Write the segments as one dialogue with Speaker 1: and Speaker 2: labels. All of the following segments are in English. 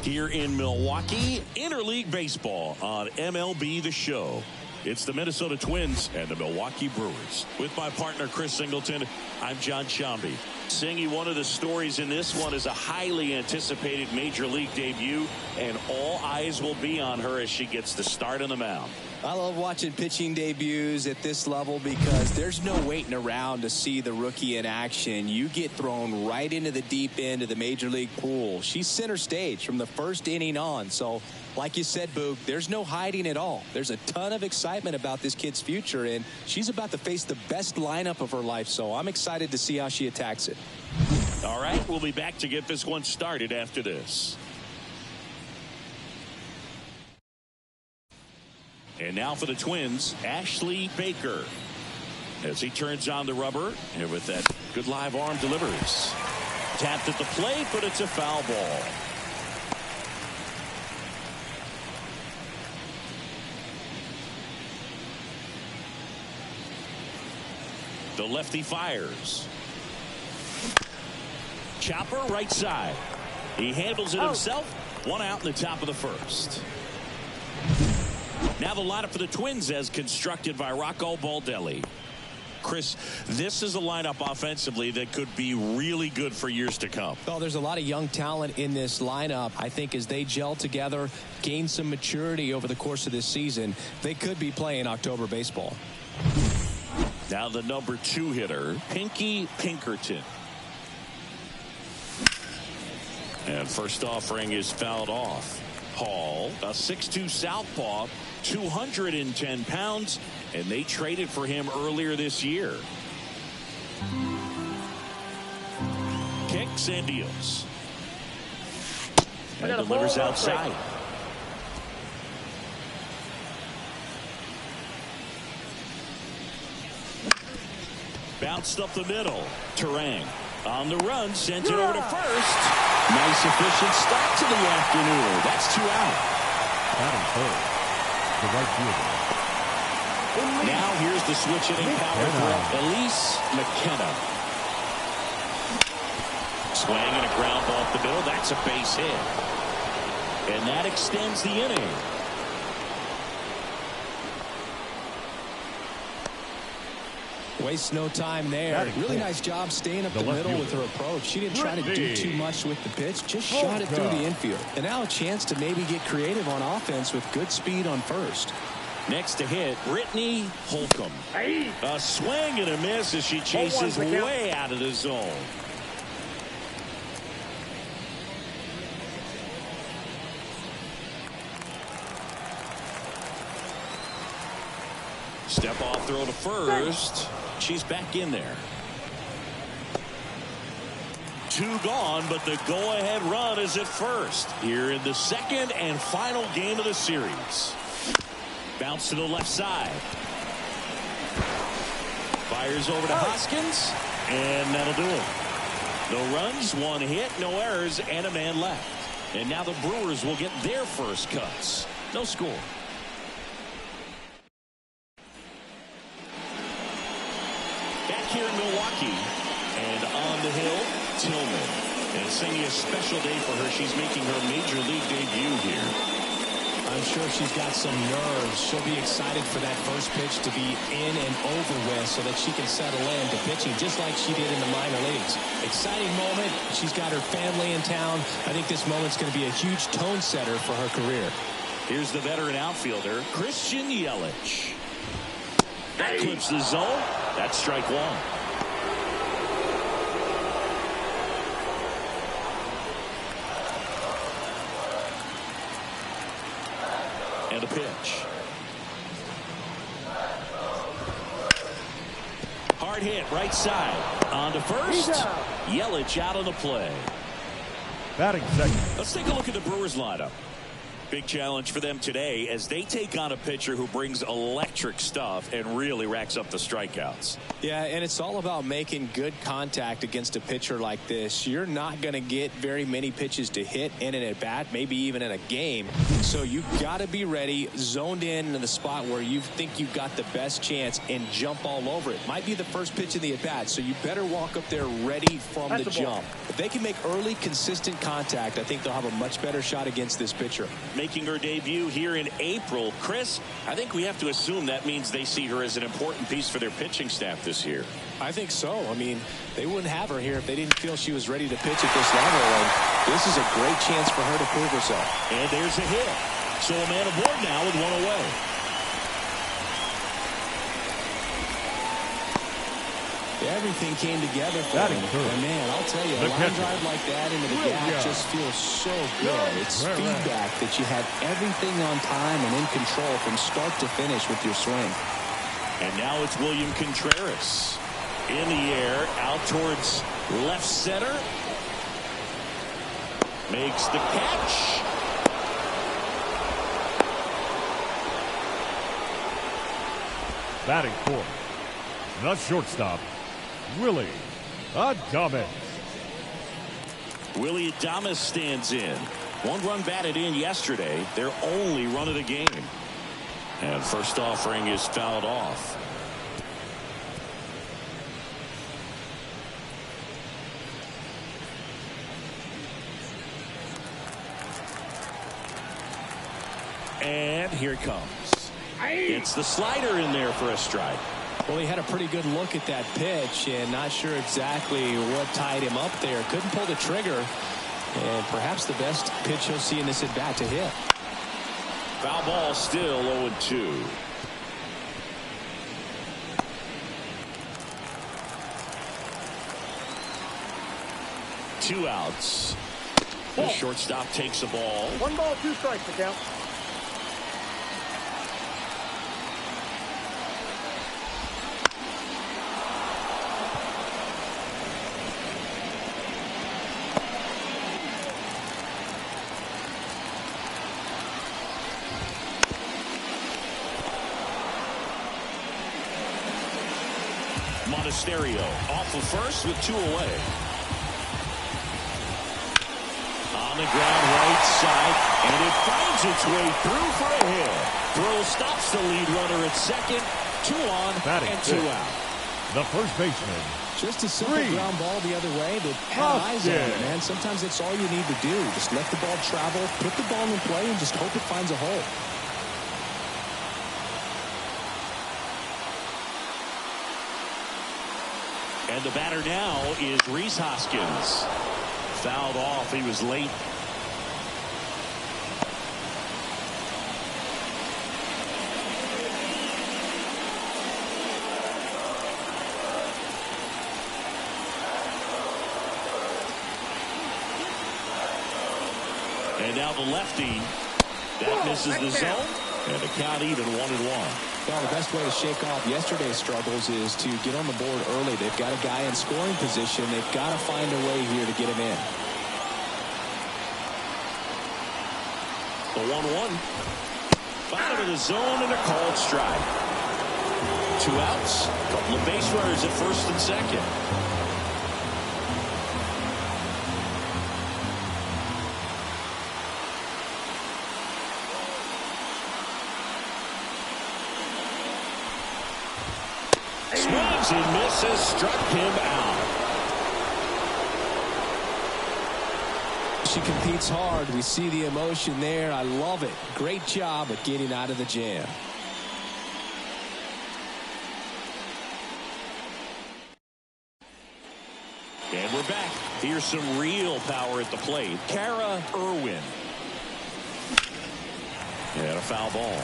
Speaker 1: here in Milwaukee. Interleague baseball on MLB The Show. It's the Minnesota Twins and the Milwaukee Brewers. With my partner, Chris Singleton, I'm John Shambi. Singy, one of the stories in this one is a highly anticipated major league debut, and all eyes will be on her as she gets the start on the mound.
Speaker 2: I love watching pitching debuts at this level because there's no waiting around to see the rookie in action. You get thrown right into the deep end of the major league pool. She's center stage from the first inning on. So, like you said, Boog, there's no hiding at all. There's a ton of excitement about this kid's future, and she's about to face the best lineup of her life. So I'm excited to see how she attacks it.
Speaker 1: All right, we'll be back to get this one started after this. And now for the Twins, Ashley Baker. As he turns on the rubber, and with that good live arm delivers. Tapped at the plate, but it's a foul ball. The lefty fires. Chopper right side. He handles it himself. One out in the top of the first. Now the lineup for the Twins as constructed by Rocco Baldelli. Chris, this is a lineup offensively that could be really good for years to come.
Speaker 2: Well, there's a lot of young talent in this lineup. I think as they gel together, gain some maturity over the course of this season, they could be playing October baseball.
Speaker 1: Now the number 2 hitter, Pinky Pinkerton. And first offering is fouled off. Hall, a 6'2" southpaw, 210 pounds, and they traded for him earlier this year. Kicks and deals. And delivers outside. Bounced up the middle. Terang on the run, sent it over to first. Nice efficient start to the afternoon. That's 2 out.
Speaker 3: Batting third, the right fielder.
Speaker 1: Now here's the switch hitting power threat, Elise McKenna. Swing and a ground ball up the middle. That's a base hit. And that extends the inning.
Speaker 2: Wastes no time there. Really nice job staying up the middle with her approach. She didn't try to do too much with the pitch, just shot it through the infield. And now a chance to maybe get creative on offense with good speed on first.
Speaker 1: Next to hit, Brittany Holcomb. A swing and a miss as she chases way out of the zone. Step off throw to first. She's back in there. 2 gone, but the go-ahead run is at first. Here in the second and final game of the series. Bounce to the left side. Fires over to Hoskins, and that'll do it. No runs, 1 hit, no errors, and a man left. And now the Brewers will get their first cuts. No score. Here in Milwaukee, and on the hill, Tillman. And singing a special day for her. She's making her major league debut here.
Speaker 2: I'm sure she's got some nerves. She'll be excited for that first pitch to be in and over with so that she can settle in to pitching just like she did in the minor leagues. Exciting moment. She's got her family in town. I think this moment's going to be a huge tone setter for her career.
Speaker 1: Here's the veteran outfielder, Christian Yelich. That clips the zone. That's strike 1. And a pitch. Hard hit right side. On to first. Yelich out on the play.
Speaker 3: Batting second.
Speaker 1: Let's take a look at the Brewers lineup. Big challenge for them today as they take on a pitcher who brings electric stuff and really racks up the strikeouts.
Speaker 2: Yeah, and it's all about making good contact against a pitcher like this. You're not going to get very many pitches to hit in an at-bat, maybe even in a game. So you got to be ready, zoned in the spot where you think you've got the best chance and jump all over it. Might be the first pitch in the at-bat, so you better walk up there ready from the jump. If they can make early, consistent contact, I think they'll have a much better shot against this pitcher.
Speaker 1: Making her debut here in April. Chris, I think we have to assume that means they see her as an important piece for their pitching staff this year.
Speaker 2: I think so. I mean, they wouldn't have her here if they didn't feel she was ready to pitch at this level. And this is a great chance for her to prove herself.
Speaker 1: And there's a hit. So a man aboard now with one away.
Speaker 2: Everything came together for him. And man, I'll tell you, a line drive like that into the gap just feels so good. It's feedback that you have everything on time and in control from start to finish with your swing.
Speaker 1: And now it's William Contreras in the air out towards left center. Makes the catch.
Speaker 3: Batting fourth, the shortstop, Willie Adames.
Speaker 1: Willie Adames stands in. One run batted in yesterday. Their only run of the game. And first offering is fouled off. And here it comes. It's the slider in there for a strike.
Speaker 2: Well, he had a pretty good look at that pitch and not sure exactly what tied him up there. Couldn't pull the trigger. And perhaps the best pitch he'll see in this at bat to hit.
Speaker 1: Foul ball, still 0-2. Two outs. The shortstop takes the ball.
Speaker 4: 1 ball, 2 strikes, the count.
Speaker 1: Monasterio off of first with 2 away. On the ground right side, and it finds its way through for a hit. Throw stops the lead runner at second. 2 on and 2 out.
Speaker 3: The first baseman.
Speaker 2: Just a simple ground ball the other way, but have eyes on it, man. Sometimes that's all you need to do. Just let the ball travel, put the ball in play, and just hope it finds a hole.
Speaker 1: And the batter now is Rhys Hoskins. Fouled off. He was late. And now the lefty. That misses the zone. And the count even 1-1.
Speaker 2: Well, the best way to shake off yesterday's struggles is to get on the board early. They've got a guy in scoring position. They've got to find a way here to get him in.
Speaker 1: The 1-1. Bottom of the zone and a called strike. 2 outs. A couple of base runners at first and second. Swings and misses, struck him out.
Speaker 2: She competes hard. We see the emotion there. I love it. Great job at getting out of the jam.
Speaker 1: And we're back. Here's some real power at the plate. Kara Irwin. And a foul ball.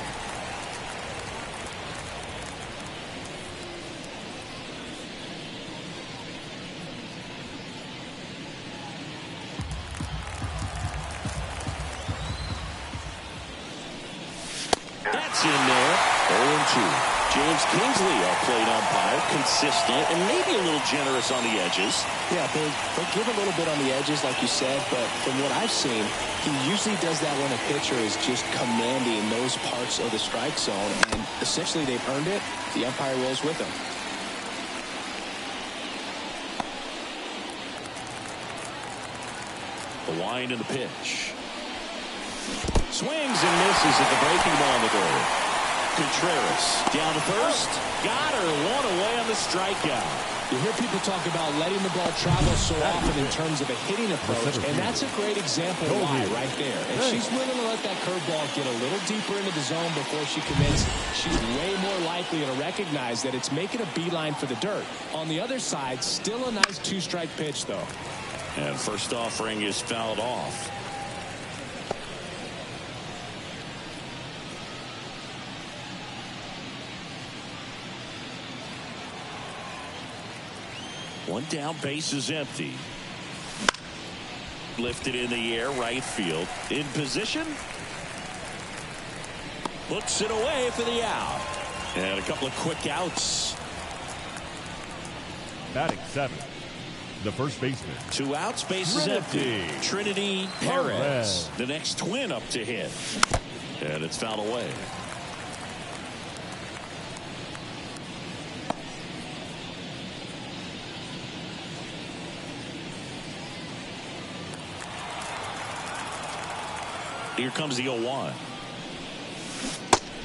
Speaker 1: That's in there. 0-2. James Kingsley, our plate umpire, consistent and maybe a little generous on the edges.
Speaker 2: Yeah, they'll give a little bit on the edges, like you said, but from what I've seen, he usually does that when a pitcher is just commanding those parts of the strike zone, and essentially they've earned it. The umpire rolls with them.
Speaker 1: The wind and the pitch. Swings and misses at the breaking ball in the door. Contreras down to first. Got her one away on the strikeout.
Speaker 4: You hear people talk about letting the ball travel so often in terms of a hitting approach, and that's a great example why right there. And she's willing to let that curveball get a little deeper into the zone before she commits. She's way more likely to recognize that it's making a beeline for the dirt. On the other side, still a nice two-strike pitch, though.
Speaker 1: And first offering is fouled off. One down, base is empty. Lifted in the air, right field. In position. Looks it away for the out. And a couple of quick outs.
Speaker 3: Batting seventh, the first baseman.
Speaker 1: 2 outs, base is empty. Trinity Perez, the next twin up to hit. And it's fouled away. Here comes the 0-1.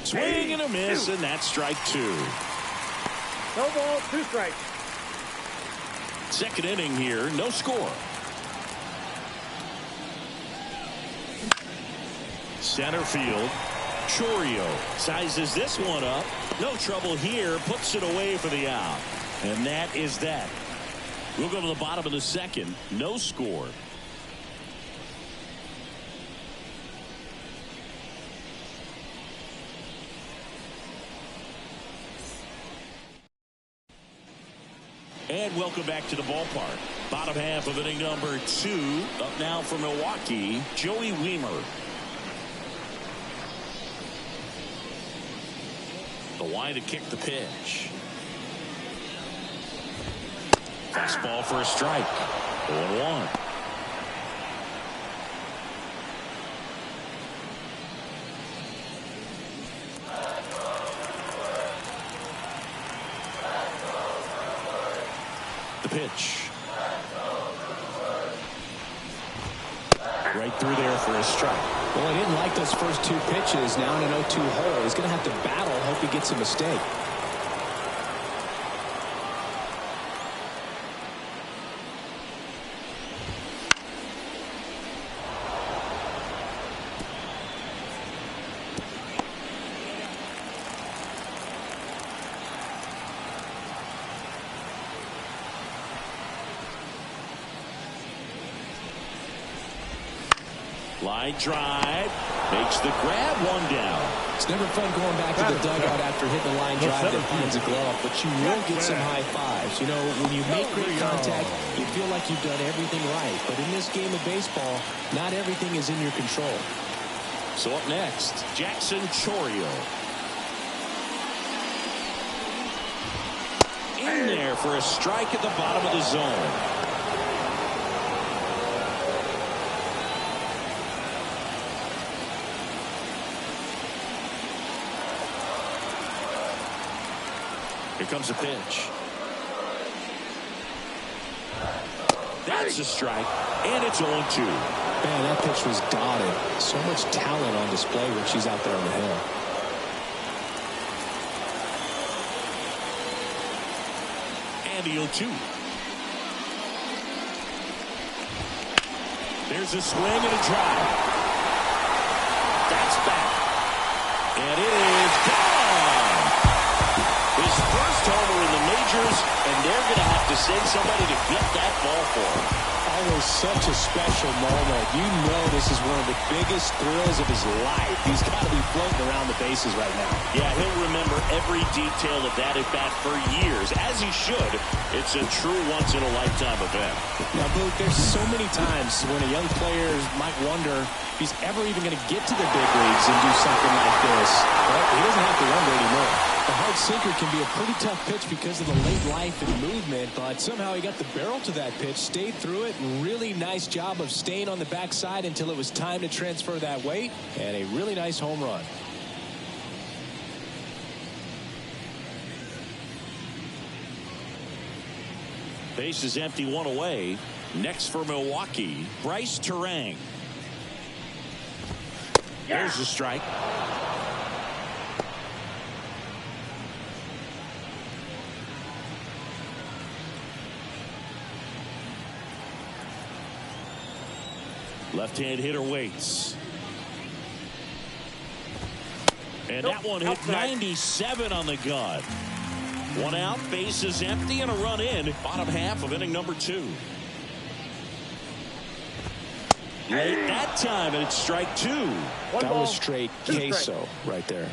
Speaker 1: Swing and a miss, and that's strike 2.
Speaker 5: No ball, 2 strikes.
Speaker 1: Second inning here, no score. Center field. Chourio sizes this one up. No trouble here. Puts it away for the out. And that is that. We'll go to the bottom of the second. No score. And welcome back to the ballpark. Bottom half of inning number 2. Up now for Milwaukee, Joey Wiemer. The wind to kick the pitch. Fastball for a strike. 0-1. Pitch. Right through there for a strike.
Speaker 2: Well, he didn't like those first 2 pitches. Now in an 0-2 hole. He's going to have to battle. Hope he gets a mistake.
Speaker 1: Line drive. Makes the grab, 1 down.
Speaker 2: It's never fun going back to the dugout after hitting the line drive that finds a glove, but you will get some high fives. You know, when you make great contact, you feel like you've done everything right. But in this game of baseball, not everything is in your control.
Speaker 1: So up next, Jackson Chourio. In there for a strike at the bottom of the zone. Here comes a pitch. That's a strike, and it's 0-2.
Speaker 2: Man, that pitch was dotted. So much talent on display when she's out there on the hill.
Speaker 1: And the 0-2. There's a swing and a drive. That's back. And it is gone. His first homer in the majors, and they're going to have to send somebody to get that ball for him.
Speaker 4: Always such a special moment. You know this is one of the biggest thrills of his life. He's got to be floating around the bases right now.
Speaker 1: Yeah, he'll remember every detail of that at bat for years, as he should. It's a true once-in-a-lifetime event.
Speaker 2: Now, Boog, there's so many times when a young player might wonder if he's ever even going to get to the big leagues and do something like this. But he doesn't have to wonder anymore.
Speaker 4: The hard sinker can be a pretty tough pitch because of the late life and movement, but somehow he got the barrel to that pitch, stayed through it. Really nice job of staying on the backside until it was time to transfer that weight, and a really nice home run.
Speaker 1: Base is empty, one away. Next for Milwaukee, Bryce Terang. There's the strike. Left-hand hitter waits. And that one hit 97 on the gun. One out, base is empty, and a run in. Bottom half of inning number 2. Late that time, and it's strike 2.
Speaker 4: That was straight queso right there.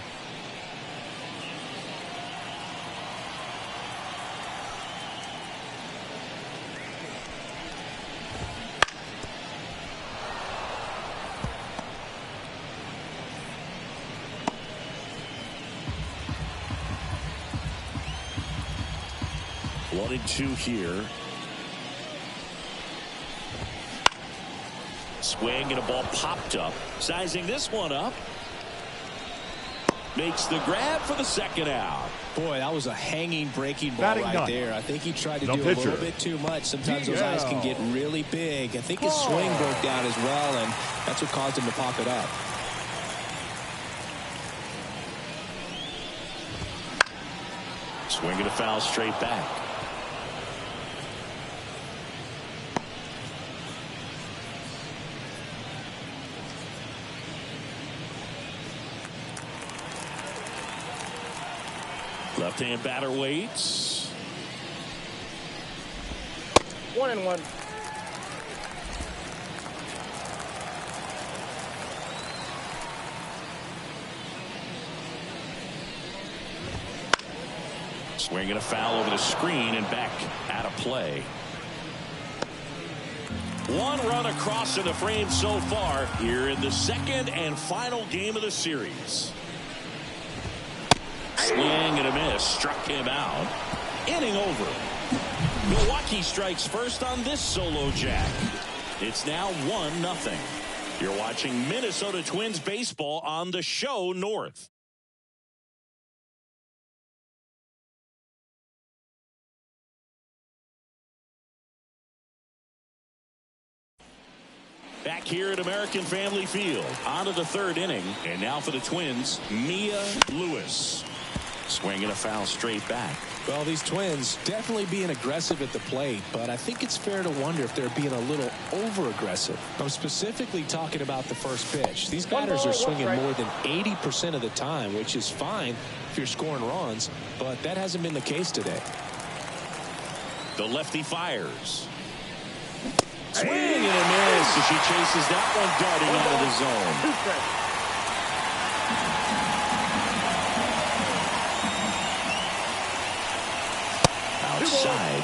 Speaker 1: One and two here. Swing and a ball popped up. Sizing this one up. Makes the grab for the second out.
Speaker 4: Boy, that was a hanging breaking ball right there. I think he tried to do a little bit too much. Sometimes those eyes can get really big. I think his swing broke down as well, and that's what caused him to pop it up.
Speaker 1: Swing and a foul straight back. Left-hand batter waits.
Speaker 5: 1-1.
Speaker 1: Swing and a foul over the screen and back out of play. One run across in the frame so far here in the second and final game of the series. Swing and a miss, struck him out. Inning over. Milwaukee strikes first on this solo jack. It's now 1-0. You're watching Minnesota Twins baseball on the show North. Back here at American Family Field. On to the third inning. And now for the Twins, Mia Lewis. Swing and a foul straight back.
Speaker 4: Well, these Twins definitely being aggressive at the plate, but I think it's fair to wonder if they're being a little over-aggressive. I'm specifically talking about the first pitch. These batters are swinging more than 80% of the time, which is fine if you're scoring runs, but that hasn't been the case today.
Speaker 1: The lefty fires. Swing and a miss as she chases that one darting out of the zone. Outside.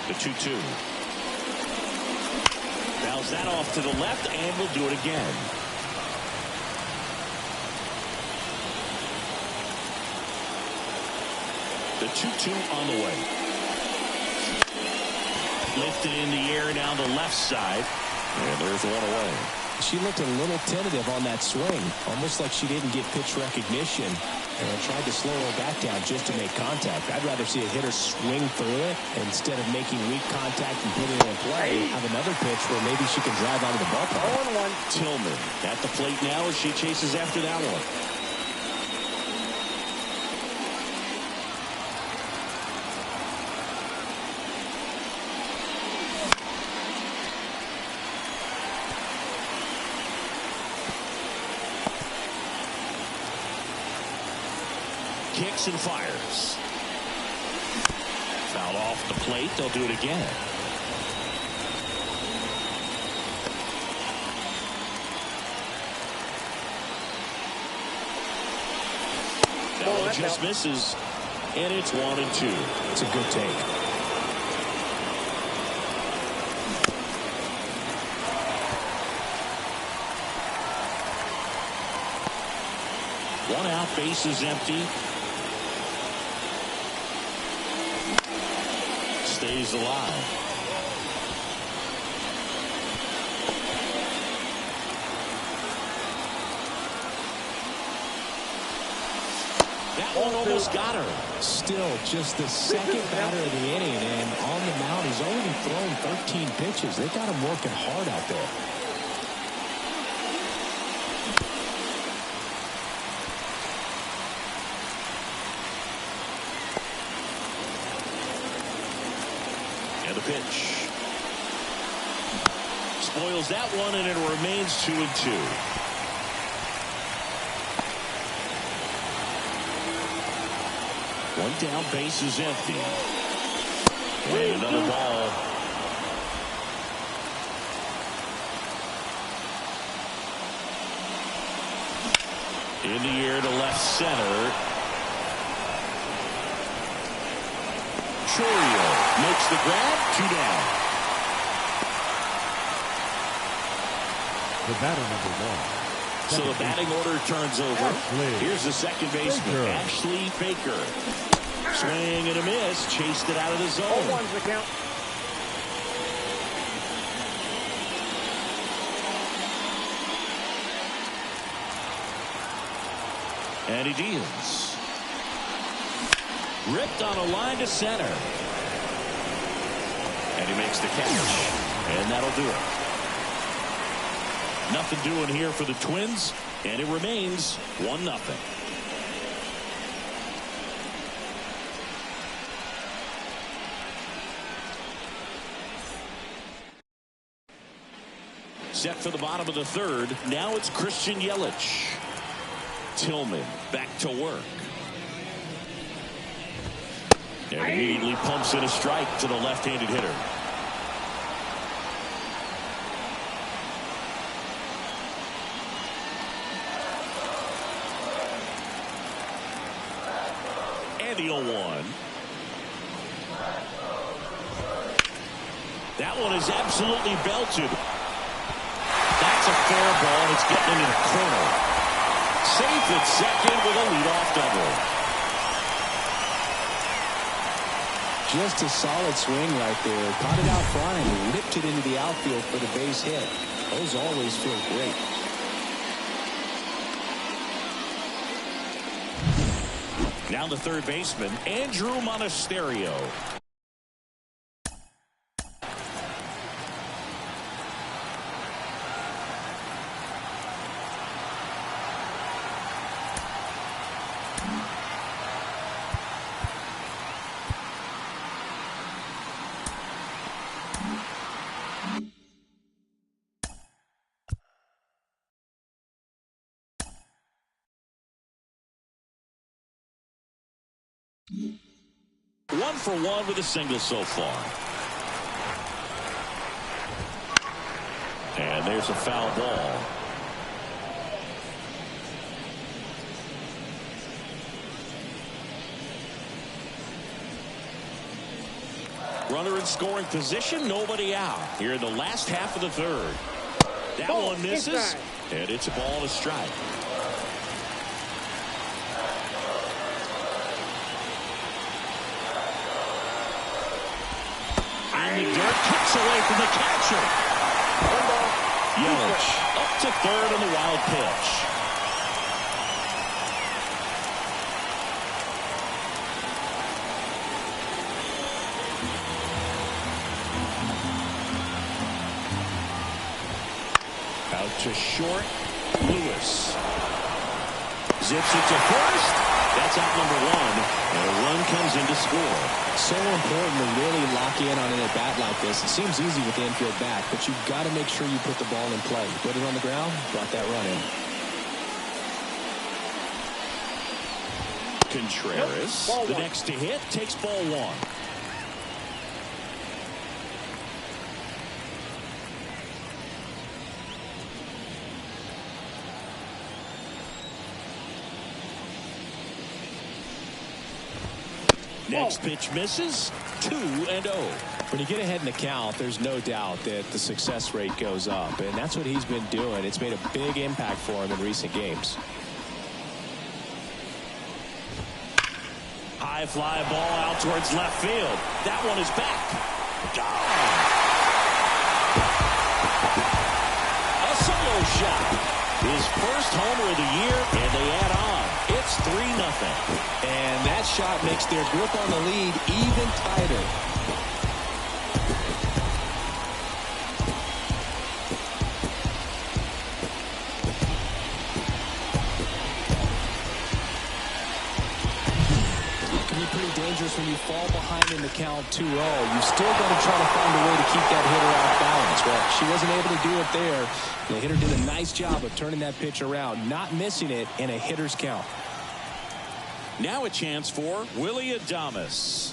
Speaker 1: The 2-2. Fouls that off to the left, and we'll do it again. The 2-2 on the way. Lifted in the air down the left side. And there's one away.
Speaker 4: She looked a little tentative on that swing, almost like she didn't get pitch recognition, and tried to slow her back down just to make contact. I'd rather see a hitter swing through it instead of making weak contact and putting it in play. Have another pitch where maybe she can drive onto the ballpark.
Speaker 5: 0-1.
Speaker 1: Tillman at the plate now as she chases after that one. Kicks and fires. Foul off the plate. They'll do it again. Ball just misses, and it's 1-2.
Speaker 4: It's a good take.
Speaker 1: One out, bases empty. Stays alive. That one almost got her.
Speaker 4: Still just the second batter of the inning, and on the mound, he's already thrown 13 pitches. They got him working hard out there.
Speaker 1: And the pitch. Spoils that one, and it remains 2-2. One down, base is empty. And another ball. In the air to left center. Chorio makes the grab. 2 down.
Speaker 3: The batter number 1.
Speaker 1: So the batting order turns over. Here's the second baseman, Ashley Baker. Swing and a miss. Chased it out of the zone.
Speaker 5: 0-1's the count.
Speaker 1: And he deals. Ripped on a line to center. And he makes the catch. And that'll do it. Nothing doing here for the Twins, and it remains 1-0. Set for the bottom of the third. Now it's Christian Yelich. Tillman back to work. And immediately pumps in a strike to the left-handed hitter. And the 0-1. That one is absolutely belted. That's a fair ball. It's getting into the corner. Safe at second with a leadoff double.
Speaker 4: Just a solid swing right there. Caught it out front and ripped it into the outfield for the base hit. Those always feel great.
Speaker 1: Now the third baseman, Andrew Monasterio. One for one with a single so far. And there's a foul ball. Runner in scoring position, nobody out. Here in the last half of the third. That one misses, and it's a ball to strike. In the dirt, kicks away from the catcher. Yelich up to third on the wild pitch. Out to short, Lewis. Zips it to first. That's out number 1. And a run comes in to score.
Speaker 4: So important to really lock in on an at-bat like this. It seems easy with the infield back, but you've got to make sure you put the ball in play. Put it on the ground, brought that run in.
Speaker 1: Contreras, the next to hit, takes ball 1. Next pitch misses. 2-0.
Speaker 4: When you get ahead in the count, there's no doubt that the success rate goes up, and that's what he's been doing. It's made a big impact for him in recent games.
Speaker 1: High fly ball out towards left field. That one is back. Gone. A solo shot. His first homer of the year, and they add on. It's 3-0.
Speaker 4: And that shot makes their grip on the lead even tighter. When you fall behind in the count 2-0, you still got to try to find a way to keep that hitter off balance. Well, she wasn't able to do it there. The hitter did a nice job of turning that pitch around, not missing it in a hitter's count.
Speaker 1: Now a chance for Willie Adames.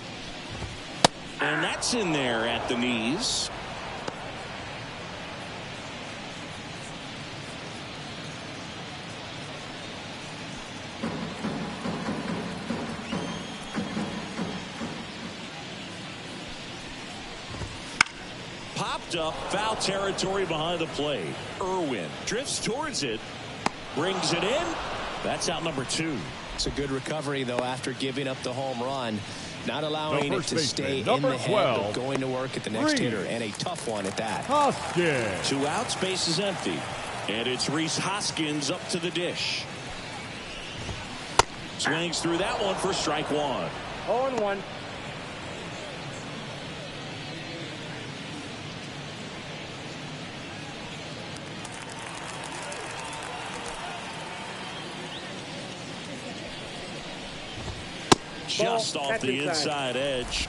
Speaker 1: And that's in there at the knees. Popped up, foul territory behind the plate. Irwin drifts towards it, brings it in. That's out number 2.
Speaker 4: It's a good recovery, though, after giving up the home run. Not allowing it to stay in
Speaker 3: number
Speaker 4: the head,
Speaker 3: 12,
Speaker 4: but going to work at the next hitter, and a tough one at that.
Speaker 3: Hoskins.
Speaker 1: 2 outs, base is empty. And it's Rhys Hoskins up to the dish. Swings through that one for strike 1.
Speaker 5: 0-1.
Speaker 1: Just off the inside edge.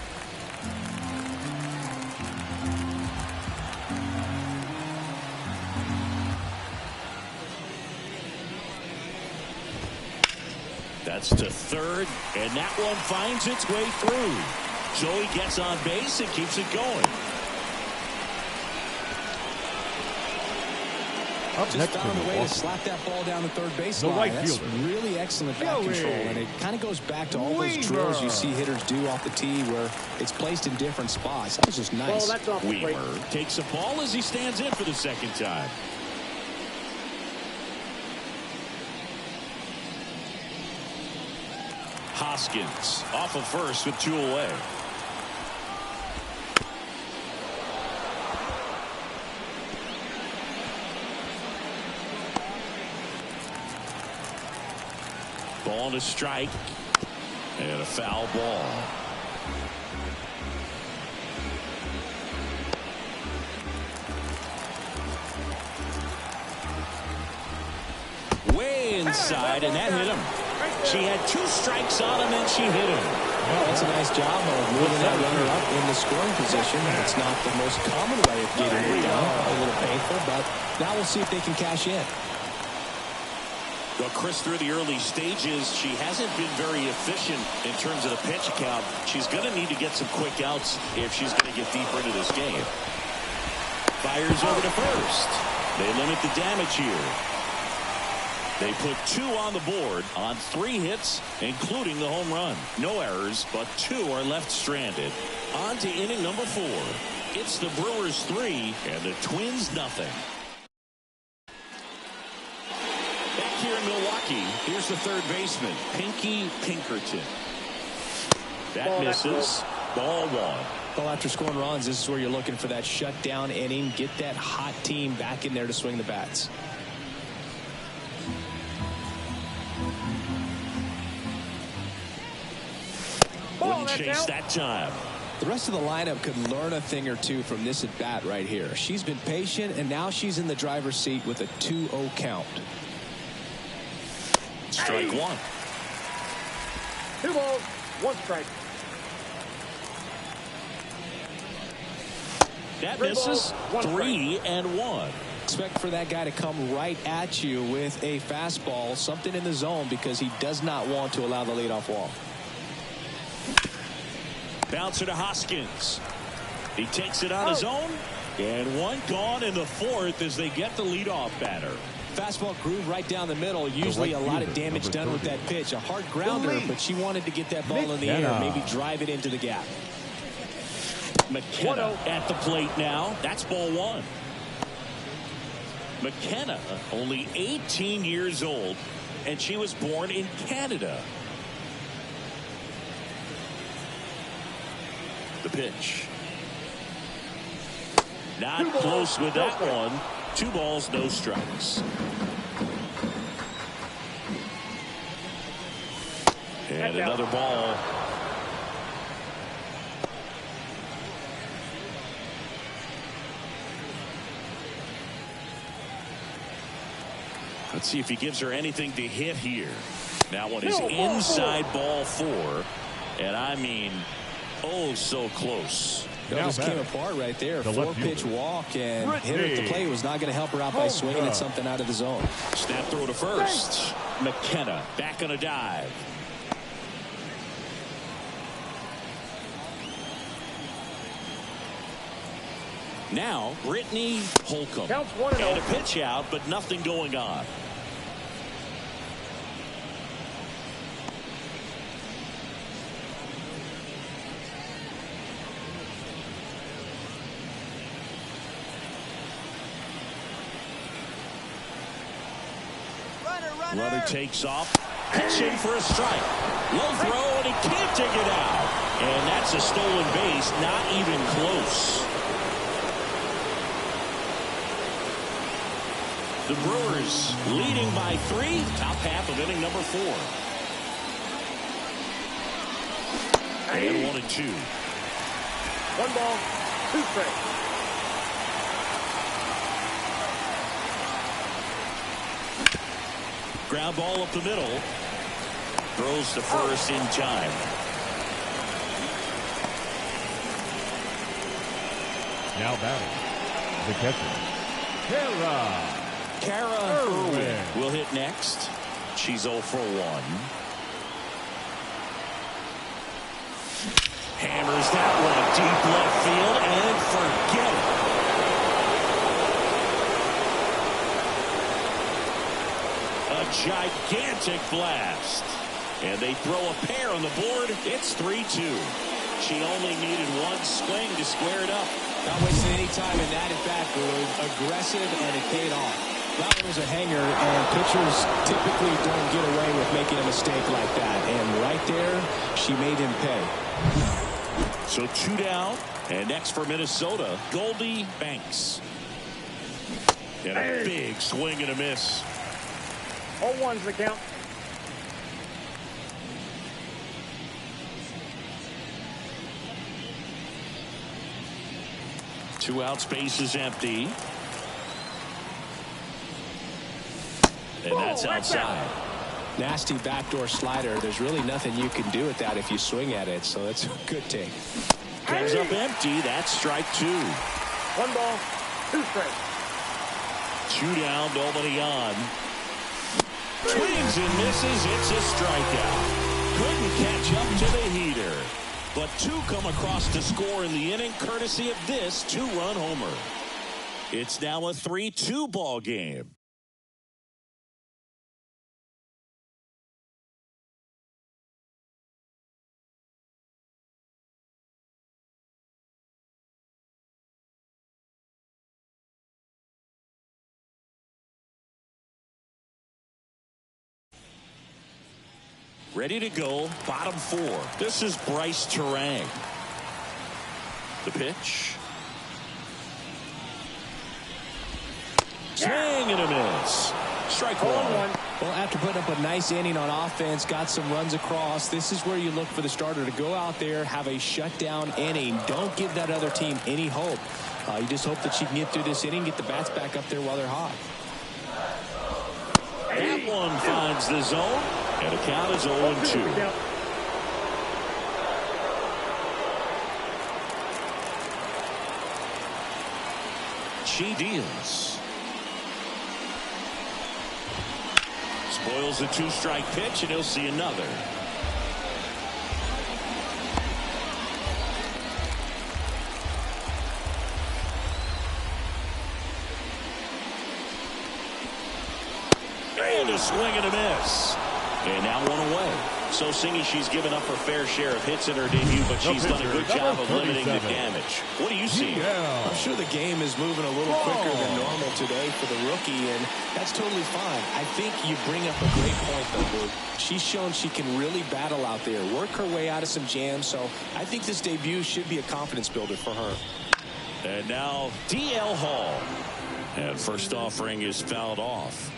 Speaker 1: That's to third, and that one finds its way through. Joey gets on base and keeps it going.
Speaker 4: Just found a way to slap that ball down the third baseline.
Speaker 3: Right
Speaker 4: That's
Speaker 3: fielder.
Speaker 4: really excellent bat control, and it kind of goes back to all those drills you see hitters do off the tee where it's placed in different spots. That was just nice.
Speaker 5: Well, that's off the plate.
Speaker 1: Weaver takes a ball as he stands in for the second time. Hoskins off of first with 2 away. Ball to strike, and a foul ball. Way inside, and that hit him. She had 2 strikes on him, and she hit him.
Speaker 4: Well, that's a nice job of moving that runner up in the scoring position. It's not the most common way of getting it done. A little painful, but now we'll see if they can cash in.
Speaker 1: Well, Chris, through the early stages, she hasn't been very efficient in terms of the pitch count. She's going to need to get some quick outs if she's going to get deeper into this game. Fires over to first. They limit the damage here. They put 2 on the board on 3 hits, including the home run. No errors, but 2 are left stranded. On to inning number 4. It's the Brewers 3 and the Twins nothing. Back here in Milwaukee, here's the third baseman, Pinky Pinkerton. That misses. Ball 1.
Speaker 4: Well, after scoring runs, this is where you're looking for that shutdown inning. Get that hot team back in there to swing the bats.
Speaker 1: Wouldn't chase that time.
Speaker 4: The rest of the lineup could learn a thing or two from this at bat right here. She's been patient, and now she's in the driver's seat with a 2-0 count.
Speaker 1: Strike 1.
Speaker 5: 2 balls, 1 strike.
Speaker 1: That misses. 3-1.
Speaker 4: Expect for that guy to come right at you with a fastball, something in the zone, because he does not want to allow the leadoff walk.
Speaker 1: Bouncer to Hoskins. He takes it on his own, and 1 gone in the 4th as they get the leadoff batter.
Speaker 4: Fastball groove right down the middle. Usually a lot of damage done with that pitch. A hard grounder, but she wanted to get that ball in the air, maybe drive it into the gap.
Speaker 1: McKenna at the plate now. That's ball 1. McKenna, only 18 years old, and she was born in Canada. The pitch. Not close with that one. 2 balls, no strikes. And another ball. Let's see if he gives her anything to hit here. That one is inside ball 4. And I mean, oh, so close.
Speaker 4: It just came apart right there. 4-pitch walk, and hitter at the plate was not going to help her out by swinging at something out of the zone.
Speaker 1: Snap throw to first. McKenna back on a dive. Now, Brittany Holcomb.
Speaker 5: Counts 1-0.
Speaker 1: And a pitch out, but nothing going on. Runner takes off, pitching for a strike. Low throw, and he can't take it out. And that's a stolen base, not even close. The Brewers leading by 3, top half of inning number 4. And 1-2.
Speaker 5: 1 ball, 2 strikes.
Speaker 1: Ground ball up the middle. Throws to first in time.
Speaker 3: Now batting, the catcher,
Speaker 1: Kara Irwin will hit next. She's 0 for 1. Hammers that one deep left field and forget it. A gigantic blast. And they throw a pair on the board. It's 3-2. She only needed 1 swing to square it up.
Speaker 4: Not wasting any time in that at bat, Brewer. Aggressive, and it paid off. That one was a hanger, and pitchers typically don't get away with making a mistake like that. And right there, she made him pay.
Speaker 1: So 2 down, and next for Minnesota, Goldie Banks. And a big swing and a miss.
Speaker 5: 0-1's the count.
Speaker 1: Two outs, base is empty. And that's outside.
Speaker 4: Nasty backdoor slider. There's really nothing you can do with that if you swing at it, so that's a good take.
Speaker 1: Comes up empty. That's strike 2.
Speaker 5: 1 ball, 2 strikes.
Speaker 1: 2 down, nobody on. Swings and misses. It's a strikeout. Couldn't catch up to the heater. But 2 come across to score in the inning, courtesy of this 2-run homer. It's now a 3-2 ball game. Ready to go, bottom 4. This is Bryce Terang. The pitch. Swing and a miss. Strike 1.
Speaker 4: Well, after putting up a nice inning on offense, got some runs across, this is where you look for the starter to go out there, have a shutdown inning. Don't give that other team any hope. You just hope that she can get through this inning, get the bats back up there while they're hot.
Speaker 1: That one finds the zone, and the count is 0-2. She deals. Spoils the 2-strike pitch, and he'll see another. And a swing and a miss. And now 1 away. So, Singy, she's given up her fair share of hits in her debut, but she's done a good job of limiting the damage. What do you see?
Speaker 4: I'm sure the game is moving a little quicker than normal today for the rookie, and that's totally fine. I think you bring up a great point, though, Boo. She's shown she can really battle out there, work her way out of some jams, so I think this debut should be a confidence builder for her.
Speaker 1: And now D.L. Hall. And first offering is fouled off.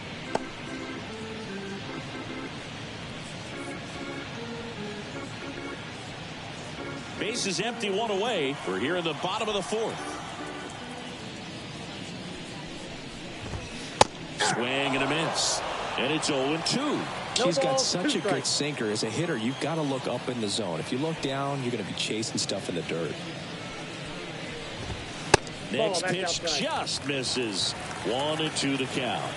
Speaker 1: Base is empty, one away. We're here in the bottom of the fourth. Swing and a miss. And it's 0-2.
Speaker 4: She's got such a good sinker. As a hitter, you've got to look up in the zone. If you look down, you're going to be chasing stuff in the dirt.
Speaker 1: Next pitch just misses. 1-2 the count.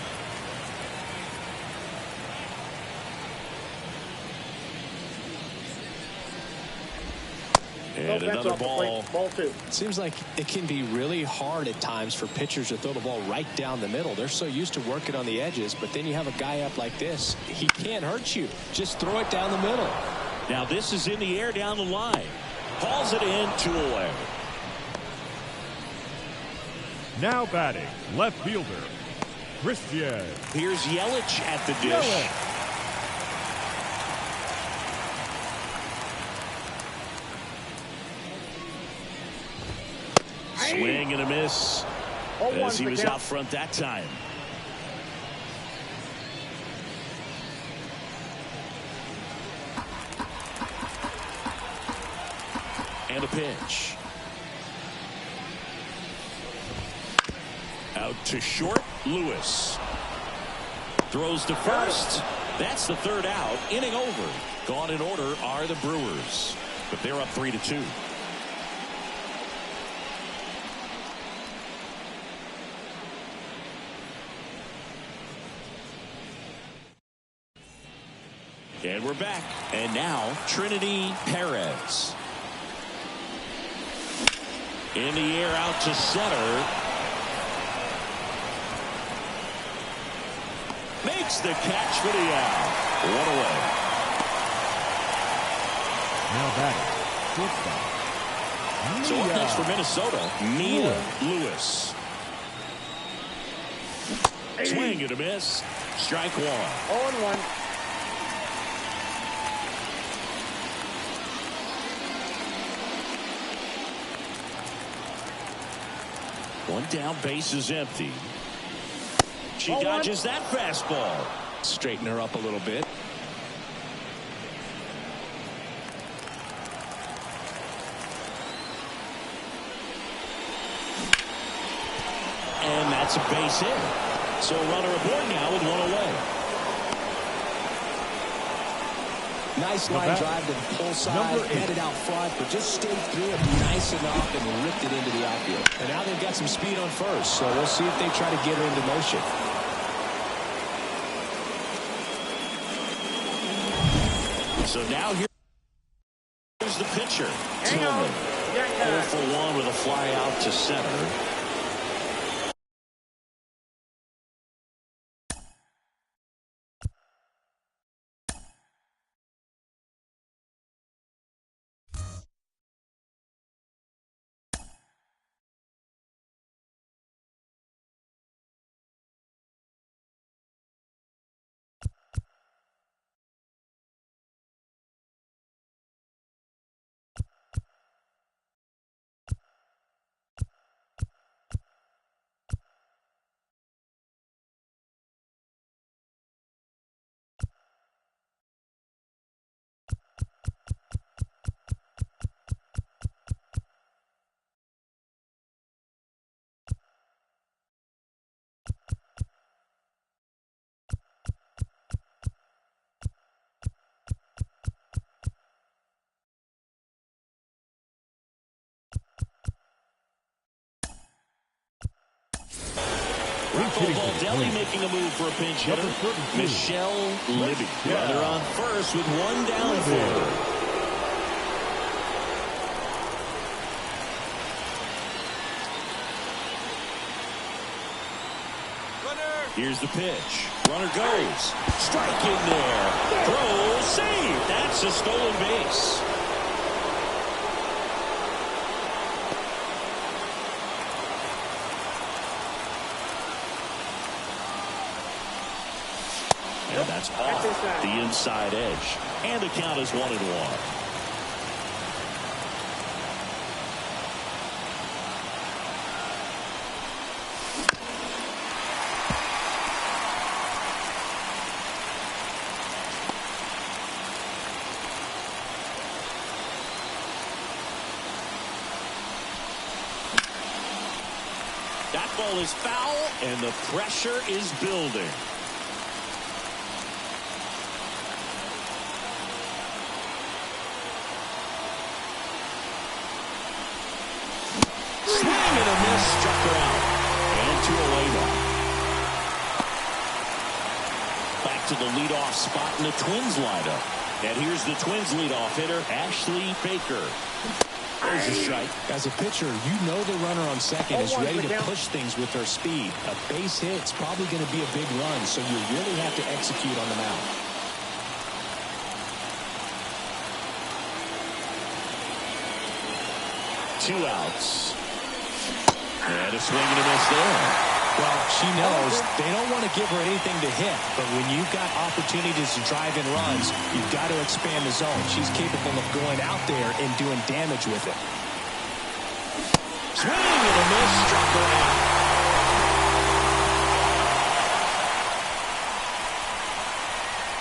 Speaker 1: And another ball.
Speaker 5: Ball 2.
Speaker 4: It seems like it can be really hard at times for pitchers to throw the ball right down the middle. They're so used to working on the edges, but then you have a guy up like this. He can't hurt you. Just throw it down the middle.
Speaker 1: Now this is in the air down the line. Hauls it in, 2 away.
Speaker 3: Now batting, left fielder, Christian.
Speaker 1: Here's Yelich at the dish. Swing and a miss as he was out front that time. And a pitch. Out to short, Lewis. Throws to first. That's the third out. Inning over. Gone in order are the Brewers. But they're up 3-2. And we're back. And now Trinity Perez. In the air out to center. Makes the catch for the out. 1 away.
Speaker 3: Now batting, shortstop.
Speaker 1: So up next for Minnesota, Mia Lewis. Swing and a miss. Strike 1.
Speaker 5: 0-1.
Speaker 1: One down, base is empty. She dodges that fastball.
Speaker 4: Straighten her up a little bit.
Speaker 1: And that's a base hit. So a runner aboard now with 1 away.
Speaker 4: Nice line drive to the pull side, headed out front, but just stayed through it nice enough and ripped it into the outfield. And now they've got some speed on first, so we'll see if they try to get her into motion.
Speaker 1: So now here's the pitcher,
Speaker 5: Hang on.
Speaker 1: Tillman. 0 for 1 with a fly out to center. Rafael Baldelli making a move for a pinch hitter. Michelle Libby. Runner on first with 1 down for her. Here's the pitch. Runner goes. Strike in there. Throw, save. That's a stolen base. And that's off the inside edge. And the count is 1-1. That ball is foul, and the pressure is building. Swing and a miss, struck her out. And 2 away now. Back to the leadoff spot in the Twins lineup. And here's the Twins leadoff hitter, Ashley Baker. There's a strike.
Speaker 4: As a pitcher, you know the runner on second is ready to push things with her speed. A base hit's probably going to be a big run, so you really have to execute on the mound.
Speaker 1: 2 outs. And a swing and a miss there.
Speaker 4: Well, she knows they don't want to give her anything to hit, but when you've got opportunities to drive in runs, you've got to expand the zone. She's capable of going out there and doing damage with it.
Speaker 1: Swing and a miss, struck her out.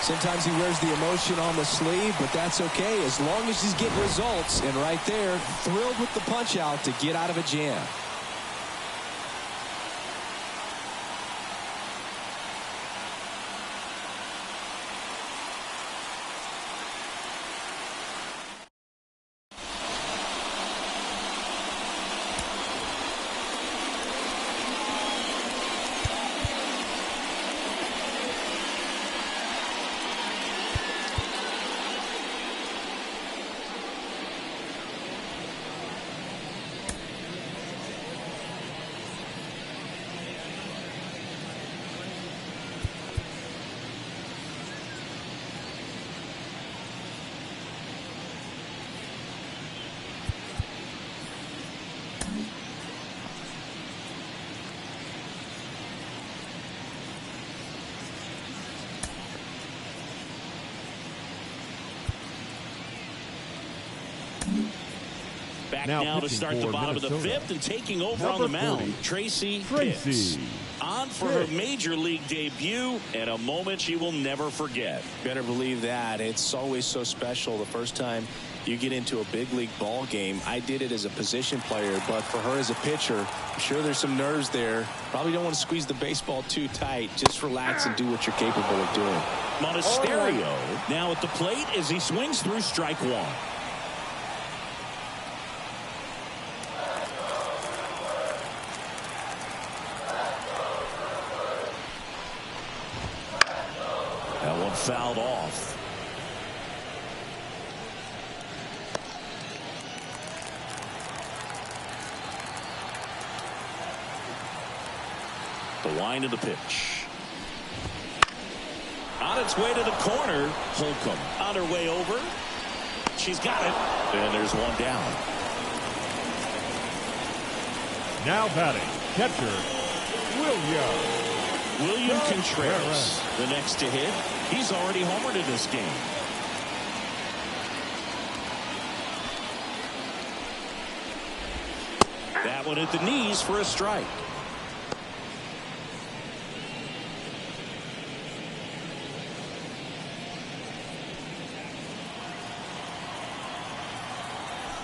Speaker 2: Sometimes he wears the emotion on the sleeve, but that's okay as long as he's getting results. And right there, thrilled with the punch out to get out of a jam. Back now to start the bottom of the 5th and taking over on the mound, Tracy Hicks. On for her major league debut and a moment she will never forget.
Speaker 4: Better believe that. It's always so special the first time you get into a big league ball game. I did it as a position player, but for her as a pitcher, I'm sure there's some nerves there. Probably don't want to squeeze the baseball too tight. Just relax and do what you're capable of doing.
Speaker 1: Monasterio now at the plate as he swings through strike 1. That one fouled off. The wind of the pitch. On its way to the corner. Holcomb on her way over. She's got it. And there's one down.
Speaker 3: Now batting, catcher,
Speaker 1: William Contreras, the next to hit. He's already homered in this game. That one at the knees for a strike.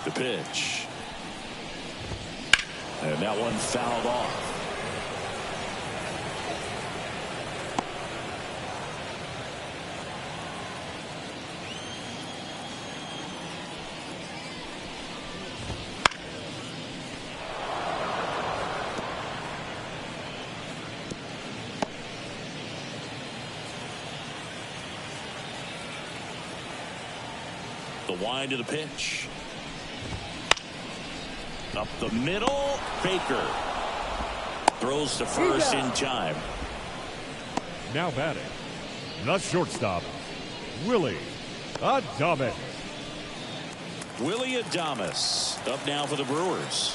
Speaker 1: The pitch. And that one fouled off. The wind of the pitch. Up the middle, Baker throws to first in time.
Speaker 3: Now batting, the shortstop, Willie Adames.
Speaker 1: Willie Adames up now for the Brewers.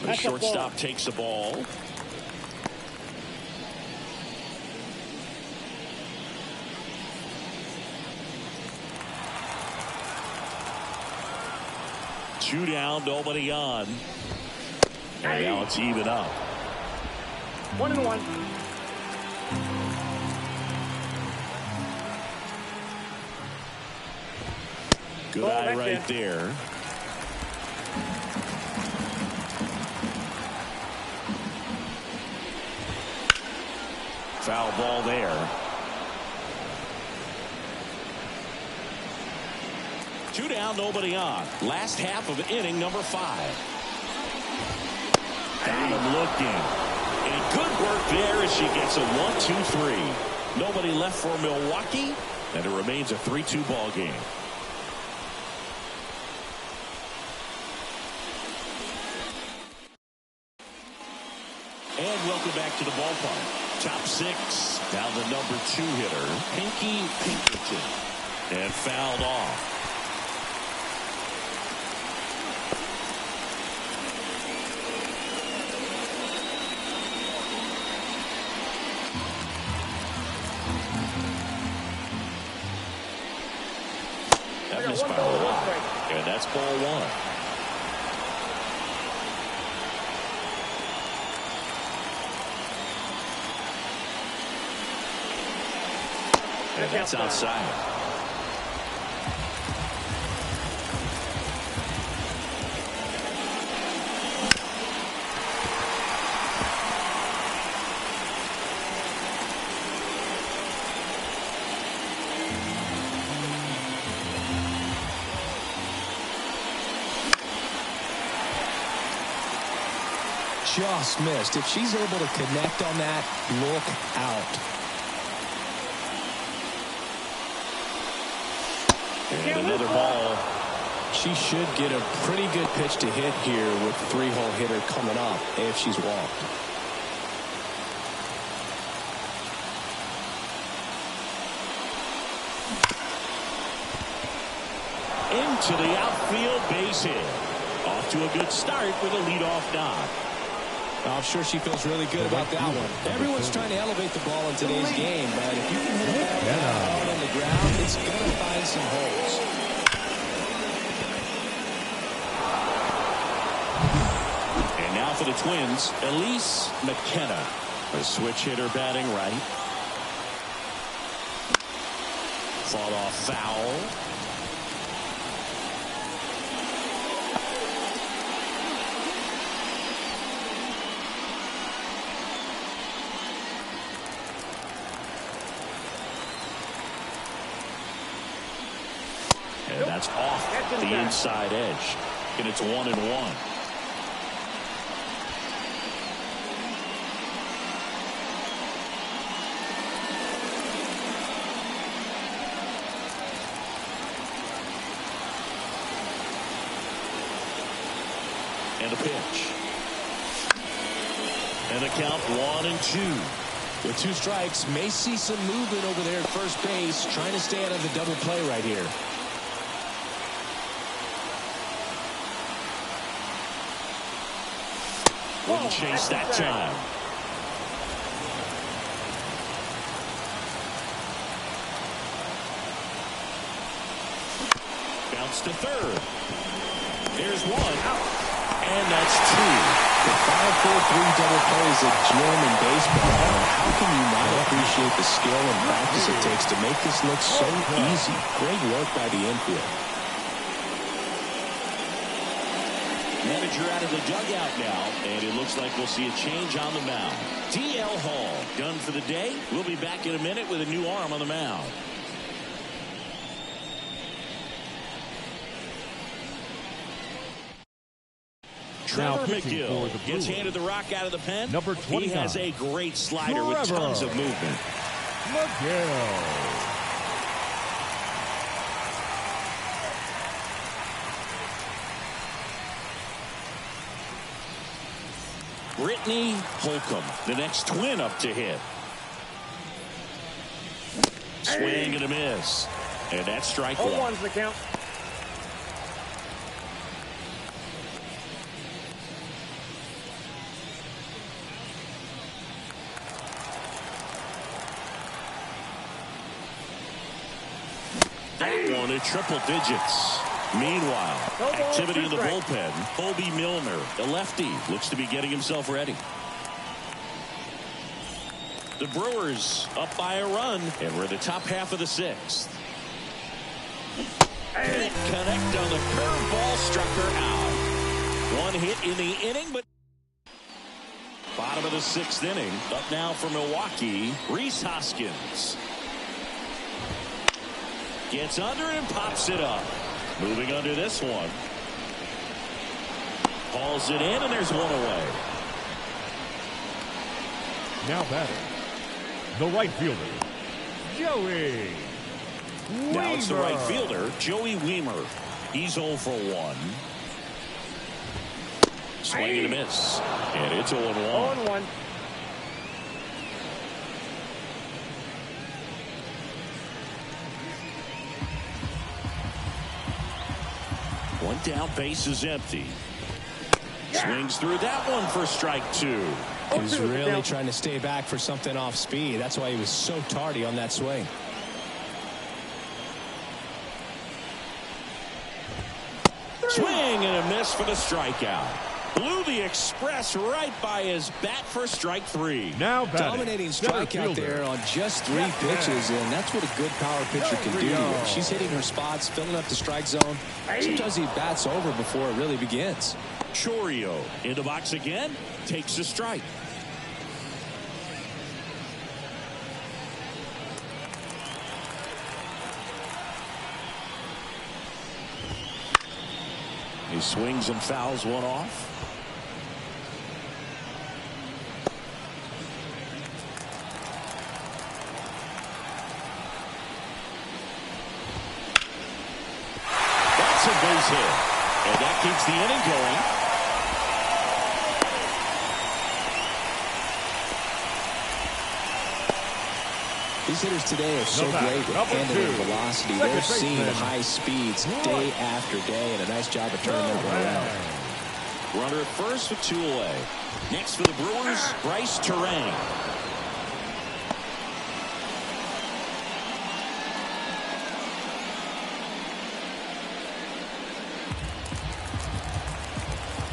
Speaker 1: The shortstop takes the ball. Two down, nobody on. And now it's even up.
Speaker 5: 1-1.
Speaker 1: Good eye right there. Foul ball there. 2 down, nobody on. Last half of inning number 5. Got him looking. And good work there as she gets a 1-2-3. Nobody left for Milwaukee, and it remains a 3-2 ball game. And welcome back to the ballpark. Top 6 down the number 2 hitter, Pinky Pinkerton, and fouled off. That is foul off, and that's ball 1. And that's outside.
Speaker 4: Just missed. If she's able to connect on that, look out.
Speaker 1: And another ball.
Speaker 4: She should get a pretty good pitch to hit here with the 3-hole hitter coming up if she's walked.
Speaker 1: Into the outfield, base hit. Off to a good start with a leadoff knock.
Speaker 4: I'm sure she feels really good about that one. Everyone's trying to elevate the ball in today's game, but if you can hit a ball on the ground, it's going to find some holes.
Speaker 1: And now for the Twins, Elise McKenna, a switch hitter batting right. Fought off foul. And that's off the inside edge. And it's 1-1. And a pitch. And a count 1-2.
Speaker 4: With 2 strikes, may see some movement over there at first base, trying to stay out of the double play right here.
Speaker 1: Wouldn't chase that time. Bounce to third. There's 1 out. And that's 2.
Speaker 4: The 5-4-3 double play is a gem in baseball. How can you not appreciate the skill and practice it takes to make this look so easy? Great work by the infield.
Speaker 1: Manager out of the dugout now, and it looks like we'll see a change on the mound. D.L. Hall done for the day. We'll be back in a minute with a new arm on the mound. Trevor McGill gets handed the rock out of the pen.
Speaker 3: Number 29.
Speaker 1: He has a great slider with tons of movement.
Speaker 3: McGill.
Speaker 1: Brittany Holcomb, the next twin up to hit. Swing and a miss. And that's strike one.
Speaker 5: 0-1's the count.
Speaker 1: That one at triple digits. Meanwhile, activity in the bullpen. Kobe Milner, the lefty, looks to be getting himself ready. The Brewers up by a run, and we're in the top half of the sixth. Can't connect on the curveball, struck her out. One hit in the inning, but bottom of the sixth inning. Up now for Milwaukee, Rhys Hoskins. Gets under and pops it up. Moving under this one. Hauls it in, and there's one away.
Speaker 3: Now batting, the right fielder, Joey Wiemer.
Speaker 1: Now it's the right fielder, Joey Wiemer. He's 0 for 1. Swing and a miss. And it's 0-1.
Speaker 5: 0-1.
Speaker 1: One down, base is empty. Swings through that one for strike 2.
Speaker 4: He's really trying to stay back for something off speed. That's why he was so tardy on that swing.
Speaker 1: Swing and a miss for the strikeout. Blew the express right by his bat for strike 3.
Speaker 3: Now batting,
Speaker 4: dominating strikeout there on just 3 pitches, and that's what a good power pitcher can do to you. She's hitting her spots, filling up the strike zone. Sometimes he bats over before it really begins.
Speaker 1: Chorio in the box again, takes a strike. He swings and fouls one off. That's a base hit, and that keeps the inning going.
Speaker 4: These hitters today are so great at handling velocity. They're seeing high speeds day after day, and a nice job of turning that one around.
Speaker 1: Runner at first with 2 away. Next for the Brewers, Bryce Terang.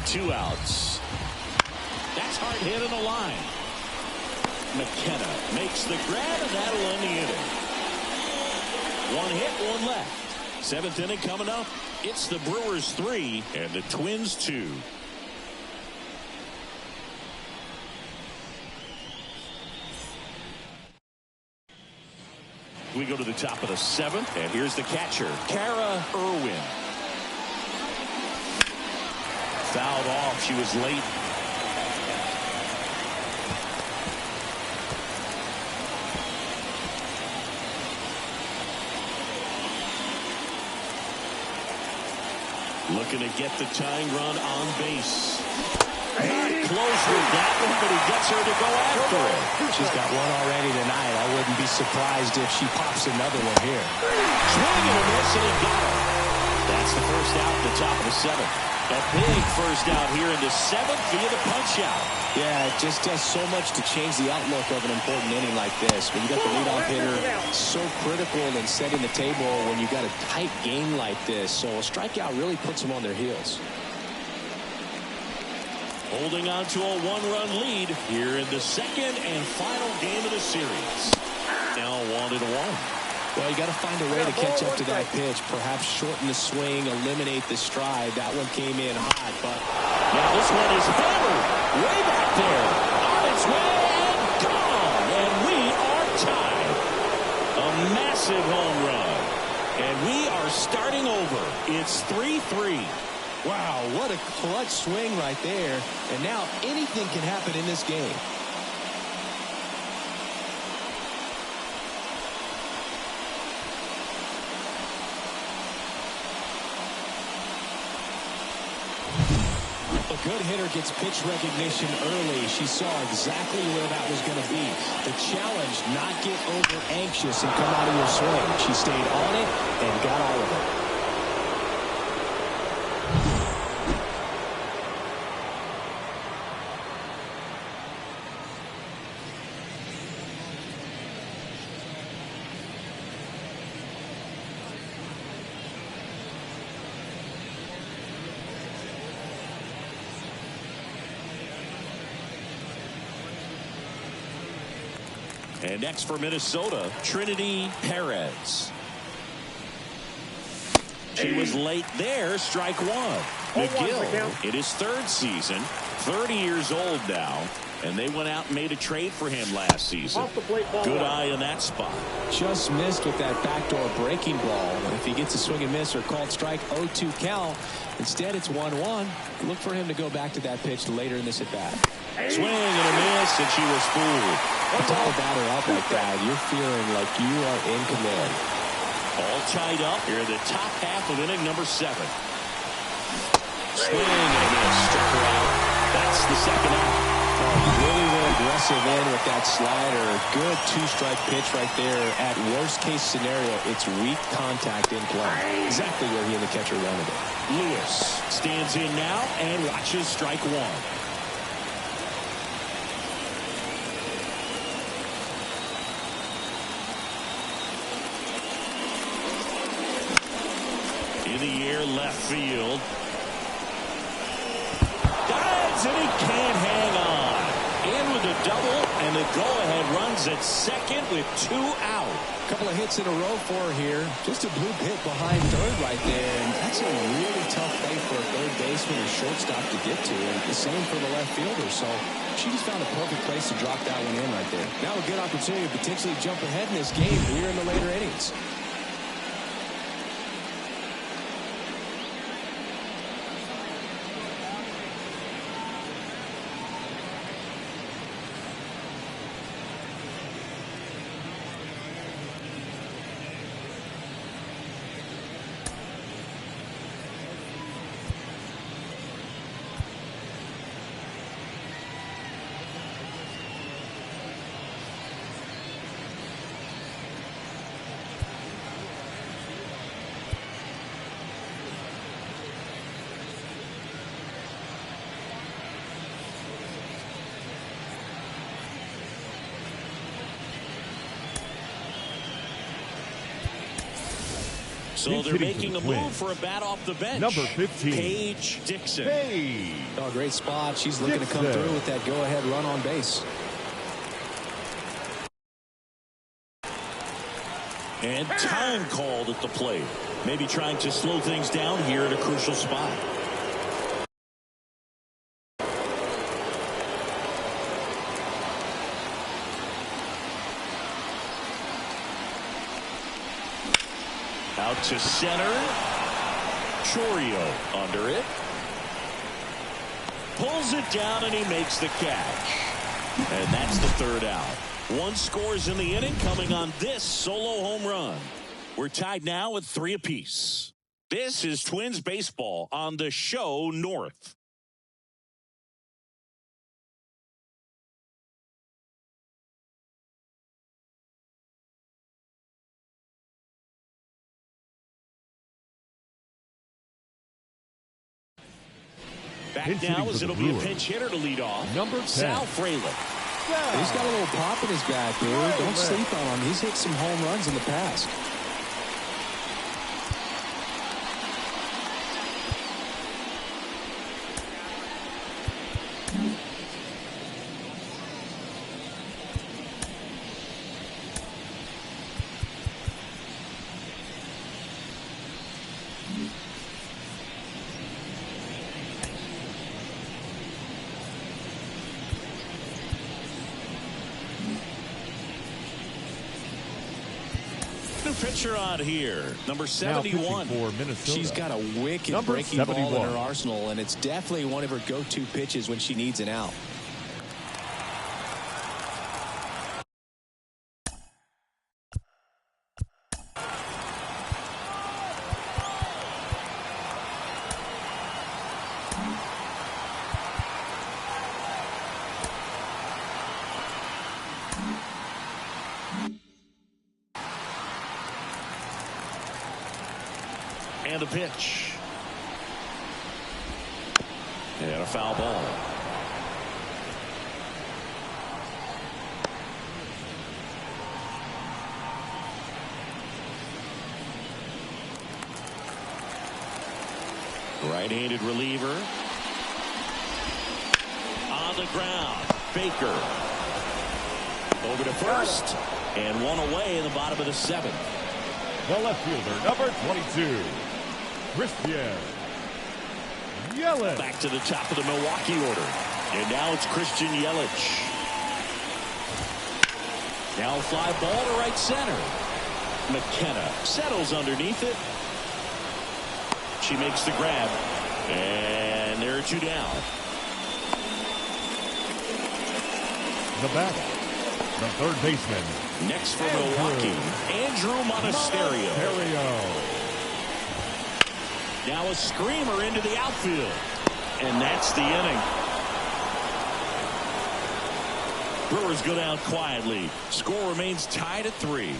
Speaker 1: Two outs. That's hard hit on the line. McKenna makes the grab, and that'll end the inning. One hit, one left. 7th inning coming up. It's the Brewers 3 and the Twins 2. We go to the top of the 7th, and here's the catcher, Kara Irwin. Fouled off. She was late. Looking to get the tying run on base. Not close with that one, but he gets her to go after it.
Speaker 4: She's got one already tonight. I wouldn't be surprised if she pops another one here.
Speaker 1: Swing and a miss, and he got her. That's the first out at the top of the 7th. A big first out here in the 7th via the punch out.
Speaker 4: Yeah, it just does so much to change the outlook of an important inning like this. When you got the leadoff hitter, so critical in setting the table when you got a tight game like this. So a strikeout really puts them on their heels.
Speaker 1: Holding on to a 1-run lead here in the 2nd and final game of the series. Now 1-1.
Speaker 4: Well, you got to find a way to catch up to that pitch. Perhaps shorten the swing, eliminate the stride. That one came in hot, but
Speaker 1: now this one is hammered way back there. On its way and gone. And we are tied. A massive home run. And we are starting over. It's 3-3.
Speaker 4: wow, what a clutch swing right there. And now anything can happen in this game. A good hitter gets pitch recognition early. She saw exactly where that was going to be. The challenge, not get over anxious and come out of your swing. She stayed on it and got all of it.
Speaker 1: And next for Minnesota, Trinity Perez. She was late there, strike one. McGill in his third season, 30 years old now, and they went out and made a trade for him last season. Good eye in that spot.
Speaker 4: Just missed with that backdoor breaking ball. If he gets a swing and miss or called strike, 0-2 count. Instead, it's 1-1. Look for him to go back to that pitch later in this at-bat.
Speaker 1: Swing and a miss, and she was fooled.
Speaker 4: It's all about her up like that. You're feeling like you are in command.
Speaker 1: All tied up here in the top half of inning number 7. Swing and a miss, struck her out. That's the second out.
Speaker 4: Really aggressive in with that slider. Good two-strike pitch right there. At worst-case scenario, it's weak contact in play. Exactly where he and the catcher wanted it.
Speaker 1: Lewis stands in now and watches strike one. In the air, left field. Dives, and he can't hang on. In with a double, and the go-ahead runs at second with 2 out.
Speaker 4: A couple of hits in a row for her here. Just a bloop hit behind third right there, and that's a really tough play for a third baseman or shortstop to get to, and the same for the left fielder. So she just found a perfect place to drop that one in right there. Now a good opportunity to potentially jump ahead in this game here in the later innings.
Speaker 1: So they're making a move for a bat off the bench.
Speaker 3: Number 15.
Speaker 1: Paige Dixon.
Speaker 3: Hey.
Speaker 4: Oh, great spot. She's looking to come through with that go-ahead run on base.
Speaker 1: And time called at the plate. Maybe trying to slow things down here at a crucial spot. Out to center. Chorio under it. Pulls it down and he makes the catch. And that's the third out. 1 scores in the inning coming on this solo home run. We're tied now at 3 apiece. This is Twins baseball on the show North. Back now as it'll be a pinch hitter to lead off.
Speaker 3: Number 10.
Speaker 1: Sal Frelick.
Speaker 4: He's got a little pop in his bat, dude. Don't sleep on him. He's hit some home runs in the past.
Speaker 1: Pitcher on here, number 71.
Speaker 3: For Minnesota.
Speaker 4: She's got a wicked
Speaker 3: Number
Speaker 4: breaking
Speaker 3: 71.
Speaker 4: ball in her arsenal, and it's definitely one of her go-to pitches when she needs an out.
Speaker 1: the pitch. And a foul ball. Right-handed reliever. On the ground. Baker. Over to first. And one away in the bottom of the seventh.
Speaker 3: The left fielder, number 22, Christian Yelich.
Speaker 1: Back to the top of the Milwaukee order. And now it's Christian Yelich. Now fly ball to right center. McKenna settles underneath it. She makes the grab. And there are two down.
Speaker 3: The batter, the third baseman.
Speaker 1: Next for Milwaukee, Andrew Monasterio. Now a screamer into the outfield. And that's the inning. Brewers go down quietly. Score remains tied at 3.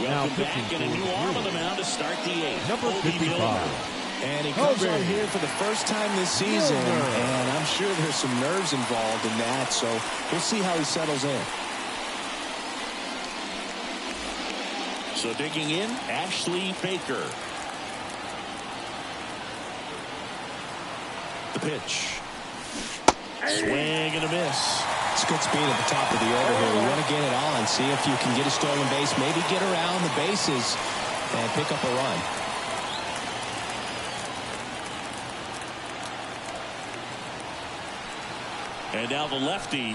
Speaker 1: Welcome back, and a new arm on the mound to start the 8th.
Speaker 3: Number 55.
Speaker 4: And he comes on here for the first time this season, and I'm sure there's some nerves involved in that, so we'll see how he settles in.
Speaker 1: So digging in, Ashley Baker. The pitch. Swing and a miss.
Speaker 4: It's good speed at the top of the order here. We want to get it on, see if you can get a stolen base, maybe get around the bases and pick up a run.
Speaker 1: And now the lefty.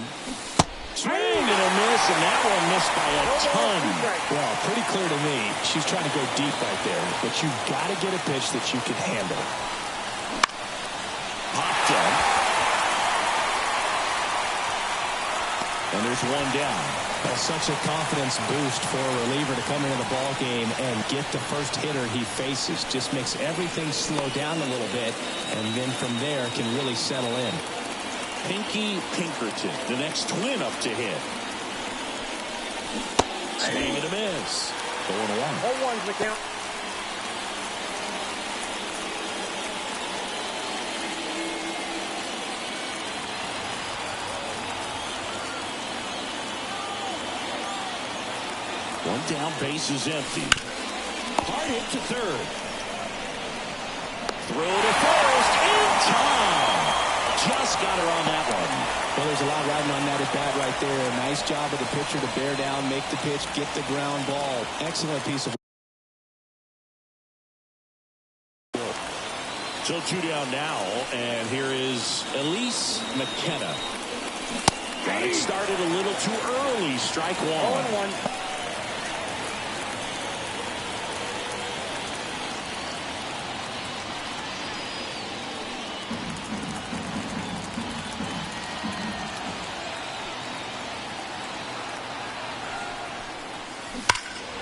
Speaker 1: Swing and a miss, and that one missed by a ton.
Speaker 4: Well, pretty clear to me. She's trying to go deep right there, but you've got to get a pitch that you can handle.
Speaker 1: Popped up. And there's one down.
Speaker 4: That's such a confidence boost for a reliever to come into the ball game and get the first hitter he faces. Just makes everything slow down a little bit, and then from there can really settle in.
Speaker 1: Pinky Pinkerton, the next twin up to hit. Swing and a miss. 0-1.
Speaker 5: 0-1's the count.
Speaker 1: One down, base is empty. Hard hit to third. Throw to first in time. Just got her on that one.
Speaker 4: Well, there's a lot riding on that at bat right there. Nice job of the pitcher to bear down, make the pitch, get the ground ball. Excellent piece of work.
Speaker 1: So 2 down now, and here is Elise McKenna. Got it started a little too early. Strike 1.
Speaker 5: 0-1.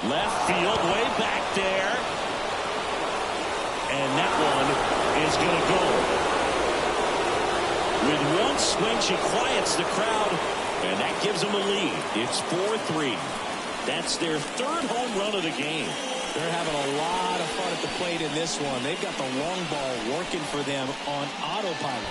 Speaker 1: Left field, way back there. And that one is going to go. With one swing, she quiets the crowd, and that gives them a lead. It's 4-3. That's their third home run of the game.
Speaker 4: They're having a lot of fun at the plate in this one. They've got the long ball working for them on autopilot.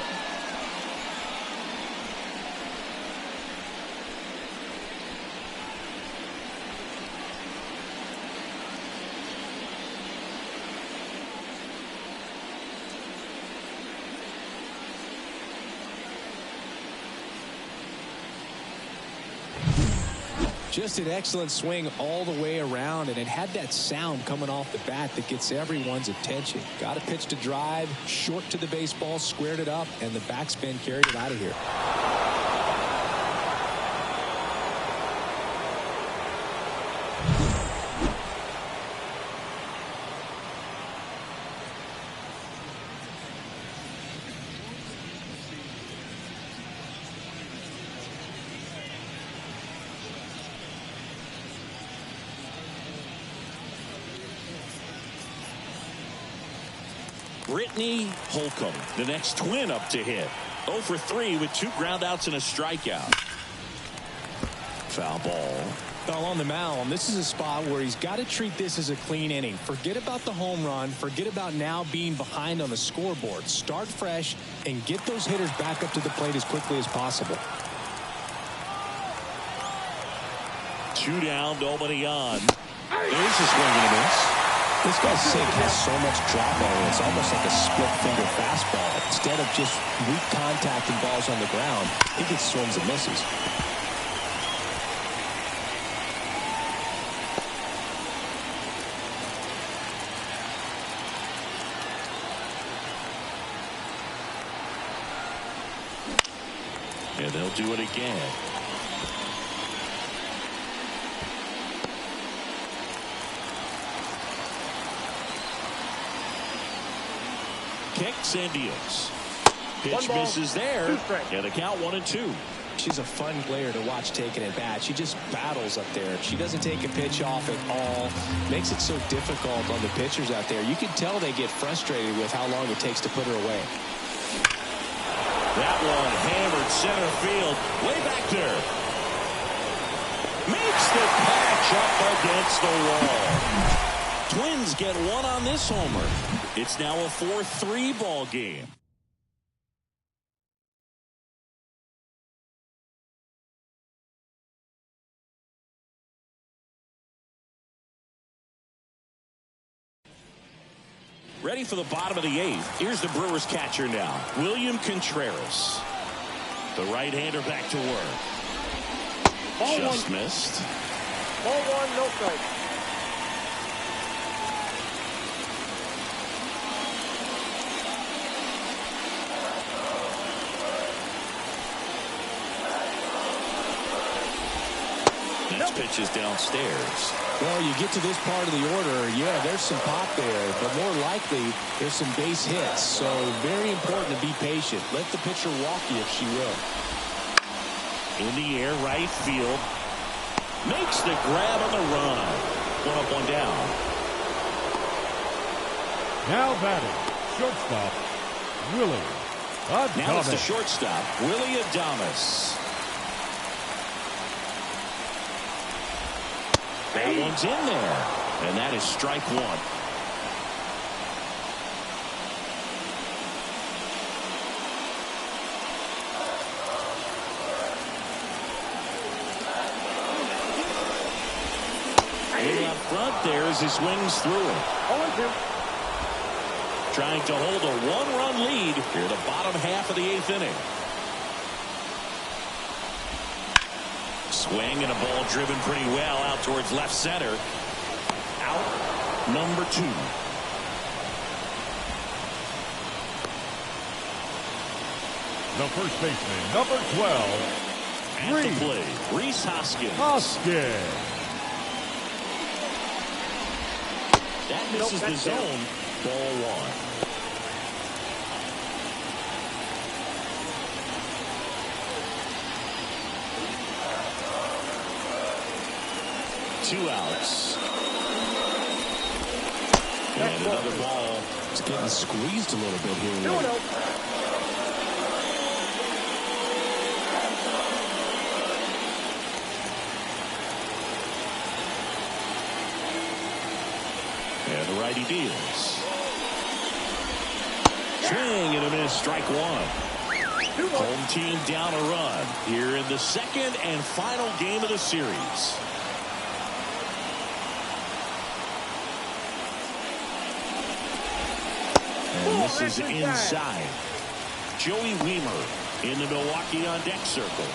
Speaker 4: Just an excellent swing all the way around, and it had that sound coming off the bat that gets everyone's attention. Got a pitch to drive, short to the baseball, squared it up, and the backspin carried it out of here.
Speaker 1: Brittany Holcomb, the next twin up to hit. 0 for 3 with 2 groundouts and a strikeout. Foul ball.
Speaker 4: Well, on the mound, this is a spot where he's got to treat this as a clean inning. Forget about the home run. Forget about now being behind on the scoreboard. Start fresh and get those hitters back up to the plate as quickly as possible.
Speaker 1: 2 down, nobody on. There's a swing and a miss.
Speaker 4: This guy's sink has so much drop on it. It's almost like a split finger fastball. Instead of just weak contact and balls on the ground, he gets swings and misses.
Speaker 1: And they'll do it again. Kicks and deals. Pitch misses there. And the count 1-2.
Speaker 4: She's a fun player to watch taking at bat. She just battles up there. She doesn't take a pitch off at all. Makes it so difficult on the pitchers out there. You can tell they get frustrated with how long it takes to put her away.
Speaker 1: That one hammered center field. Way back there. Makes the catch up against the wall. Twins get one on this homer. It's now a 4-3 ball game. Ready for the bottom of the 8th. Here's the Brewers catcher now, William Contreras. The right-hander back to work.
Speaker 5: Ball
Speaker 1: Just
Speaker 5: one.
Speaker 1: missed.
Speaker 5: Ball 1, no strike.
Speaker 1: Next pitch is downstairs.
Speaker 4: Well, you get to this part of the order, yeah, there's some pop there, but more likely there's some base hits. So very important to be patient. Let the pitcher walk you if she will.
Speaker 1: In the air, right field. Makes the grab on the run. 1 up, 1 down.
Speaker 3: Now batting, shortstop, Willie Adames.
Speaker 1: Now it's the shortstop, Willie Adames. That one's in there. And that is strike 1. In up front there as he swings through it.
Speaker 5: 0-2.
Speaker 1: Trying to hold a 1-run lead here the bottom half of the 8th inning. Swing and a ball driven pretty well out towards left center. Out number 2.
Speaker 3: The first baseman, number 12,
Speaker 1: At the plate, Rhys Hoskins. That misses the zone. Ball 1. Two outs. And another ball.
Speaker 4: It's getting squeezed a little bit here.
Speaker 5: 2-0.
Speaker 1: And the righty deals. Swing and a miss, strike 1. Home team down a run here in the second and final game of the series. And this is inside. Joey Wiemer in the Milwaukee on deck circle.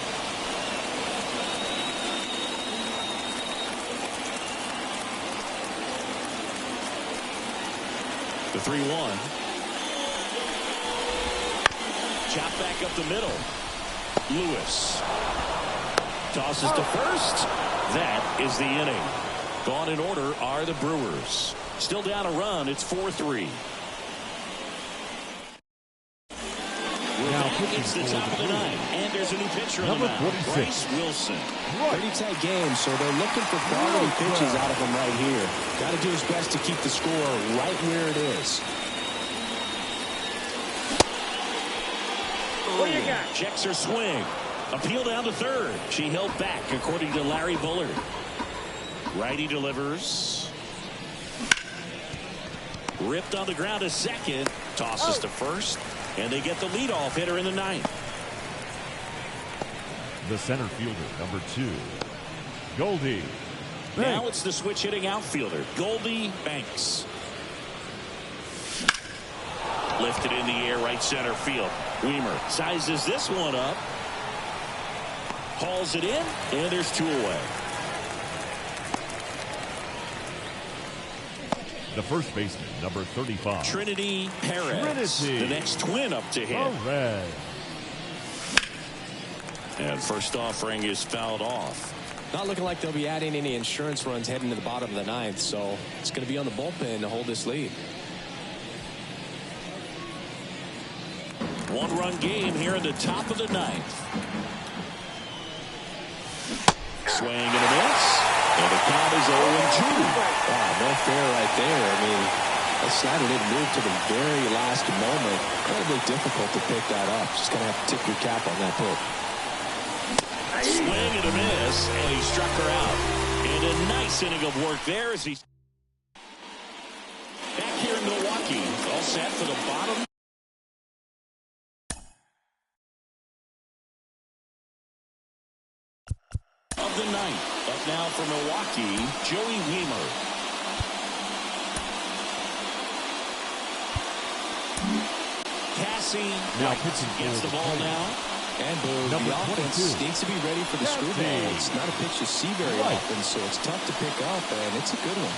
Speaker 1: The 3-1. Chop back up the middle. Lewis tosses to first. That is the inning. Gone in order are the Brewers. Still down a run. It's 4-3. It's the top of the 9th, and there's a new pitcher on the mound, Bryce Wilson.
Speaker 4: Pretty tight game, so they're looking for quality pitches out of him right here. Got to do his best to keep the score right where it is.
Speaker 5: What do you got?
Speaker 1: Checks her swing. Appeal down to third. She held back, according to Larry Bullard. Righty delivers. Ripped on the ground to second. Tosses to first. And they get the leadoff hitter in the ninth.
Speaker 3: The center fielder, number 2, Goldie.
Speaker 1: Now it's the switch hitting outfielder, Goldie Banks. Lifted in the air, right center field. Weimer sizes this one up. Hauls it in, and there's 2 away.
Speaker 3: The first baseman, number 35,
Speaker 1: Trinity Perez. The next twin up to hit.
Speaker 3: All right.
Speaker 1: And first offering is fouled off.
Speaker 4: Not looking like they'll be adding any insurance runs heading to the bottom of the ninth, so it's going to be on the bullpen to hold this lead.
Speaker 1: 1-run game here in the top of the ninth. Swing and a miss. And the count is 0-2.
Speaker 4: Wow, no fair right there. I mean, that slider didn't move to the very last moment. Incredibly difficult to pick that up. Just going to have to tip your cap on that pitch.
Speaker 1: Swing and a miss, and he struck her out. And a nice inning of work there as he's back here in Milwaukee. All set for the bottom of the ninth. Up now for Milwaukee, Joey Weimer. Cassie
Speaker 3: Now pitching
Speaker 1: gets the ball now.
Speaker 4: And Boo, the offense needs to be ready for the screwball. It's not a pitch you see very often, so it's tough to pick up, and it's a good one.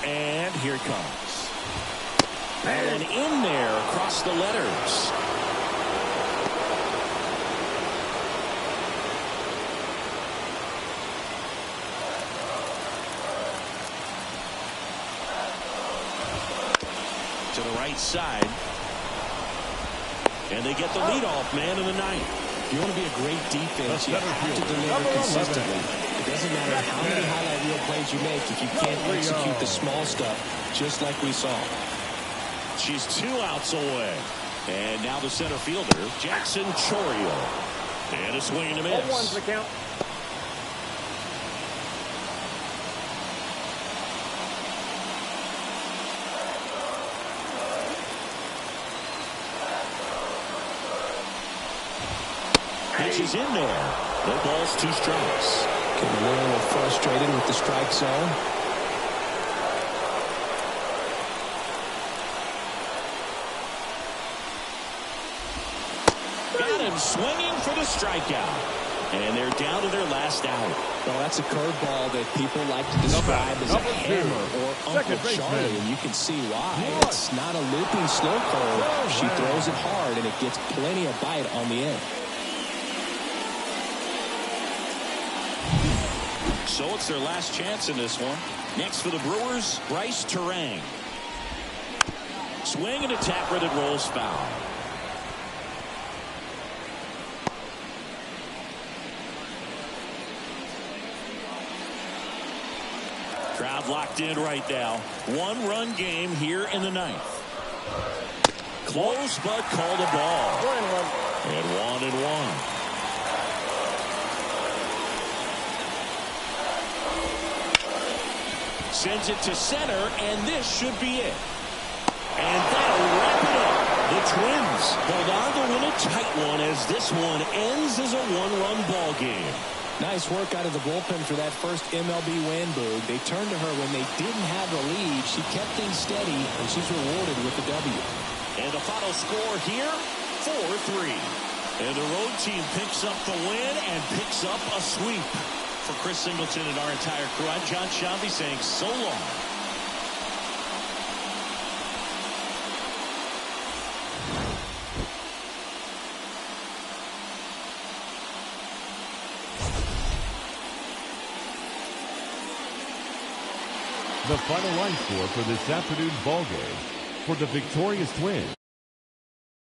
Speaker 1: And here it comes. And in there across the letters. To the right side. And they get the leadoff man in the ninth.
Speaker 4: If you want to be a great defense, you have to deliver consistently. It doesn't matter how many highlight reel plays you make if you can't execute the small stuff, just like we saw.
Speaker 1: She's 2 outs away. And now the center fielder, Jackson Chourio. And a swing and a miss.
Speaker 5: 0-1's the count.
Speaker 1: Pitch is in there. No balls, 2 strikes.
Speaker 4: Getting a little frustrated with the strike zone.
Speaker 1: Got him swinging for the strikeout. And they're down to their last out.
Speaker 4: Well, that's a curveball that people like to describe as a hammer or Uncle Charlie, and you can see why. It's not a looping slow curve. She throws it hard, and it gets plenty of bite on the end.
Speaker 1: So it's their last chance in this one. Next for the Brewers, Bryce Terang. Swing and a tapper that rolls foul. Crowd locked in right now. 1-run game here in the ninth. Close, but called a ball.
Speaker 5: 1-1.
Speaker 1: And 1-1. Sends it to center, and this should be it. And that'll wrap it up. The Twins hold on to win a tight one as this one ends as a 1-run ball game.
Speaker 4: Nice work out of the bullpen for that first MLB win, Boog. They turned to her when they didn't have the lead. She kept things steady, and she's rewarded with the W.
Speaker 1: And the final score here, 4-3. And the road team picks up the win and picks up a sweep. For Chris Singleton and our entire crew, I'm John Shambi saying so long.
Speaker 3: The final line score for this afternoon's ball game for the victorious Twins.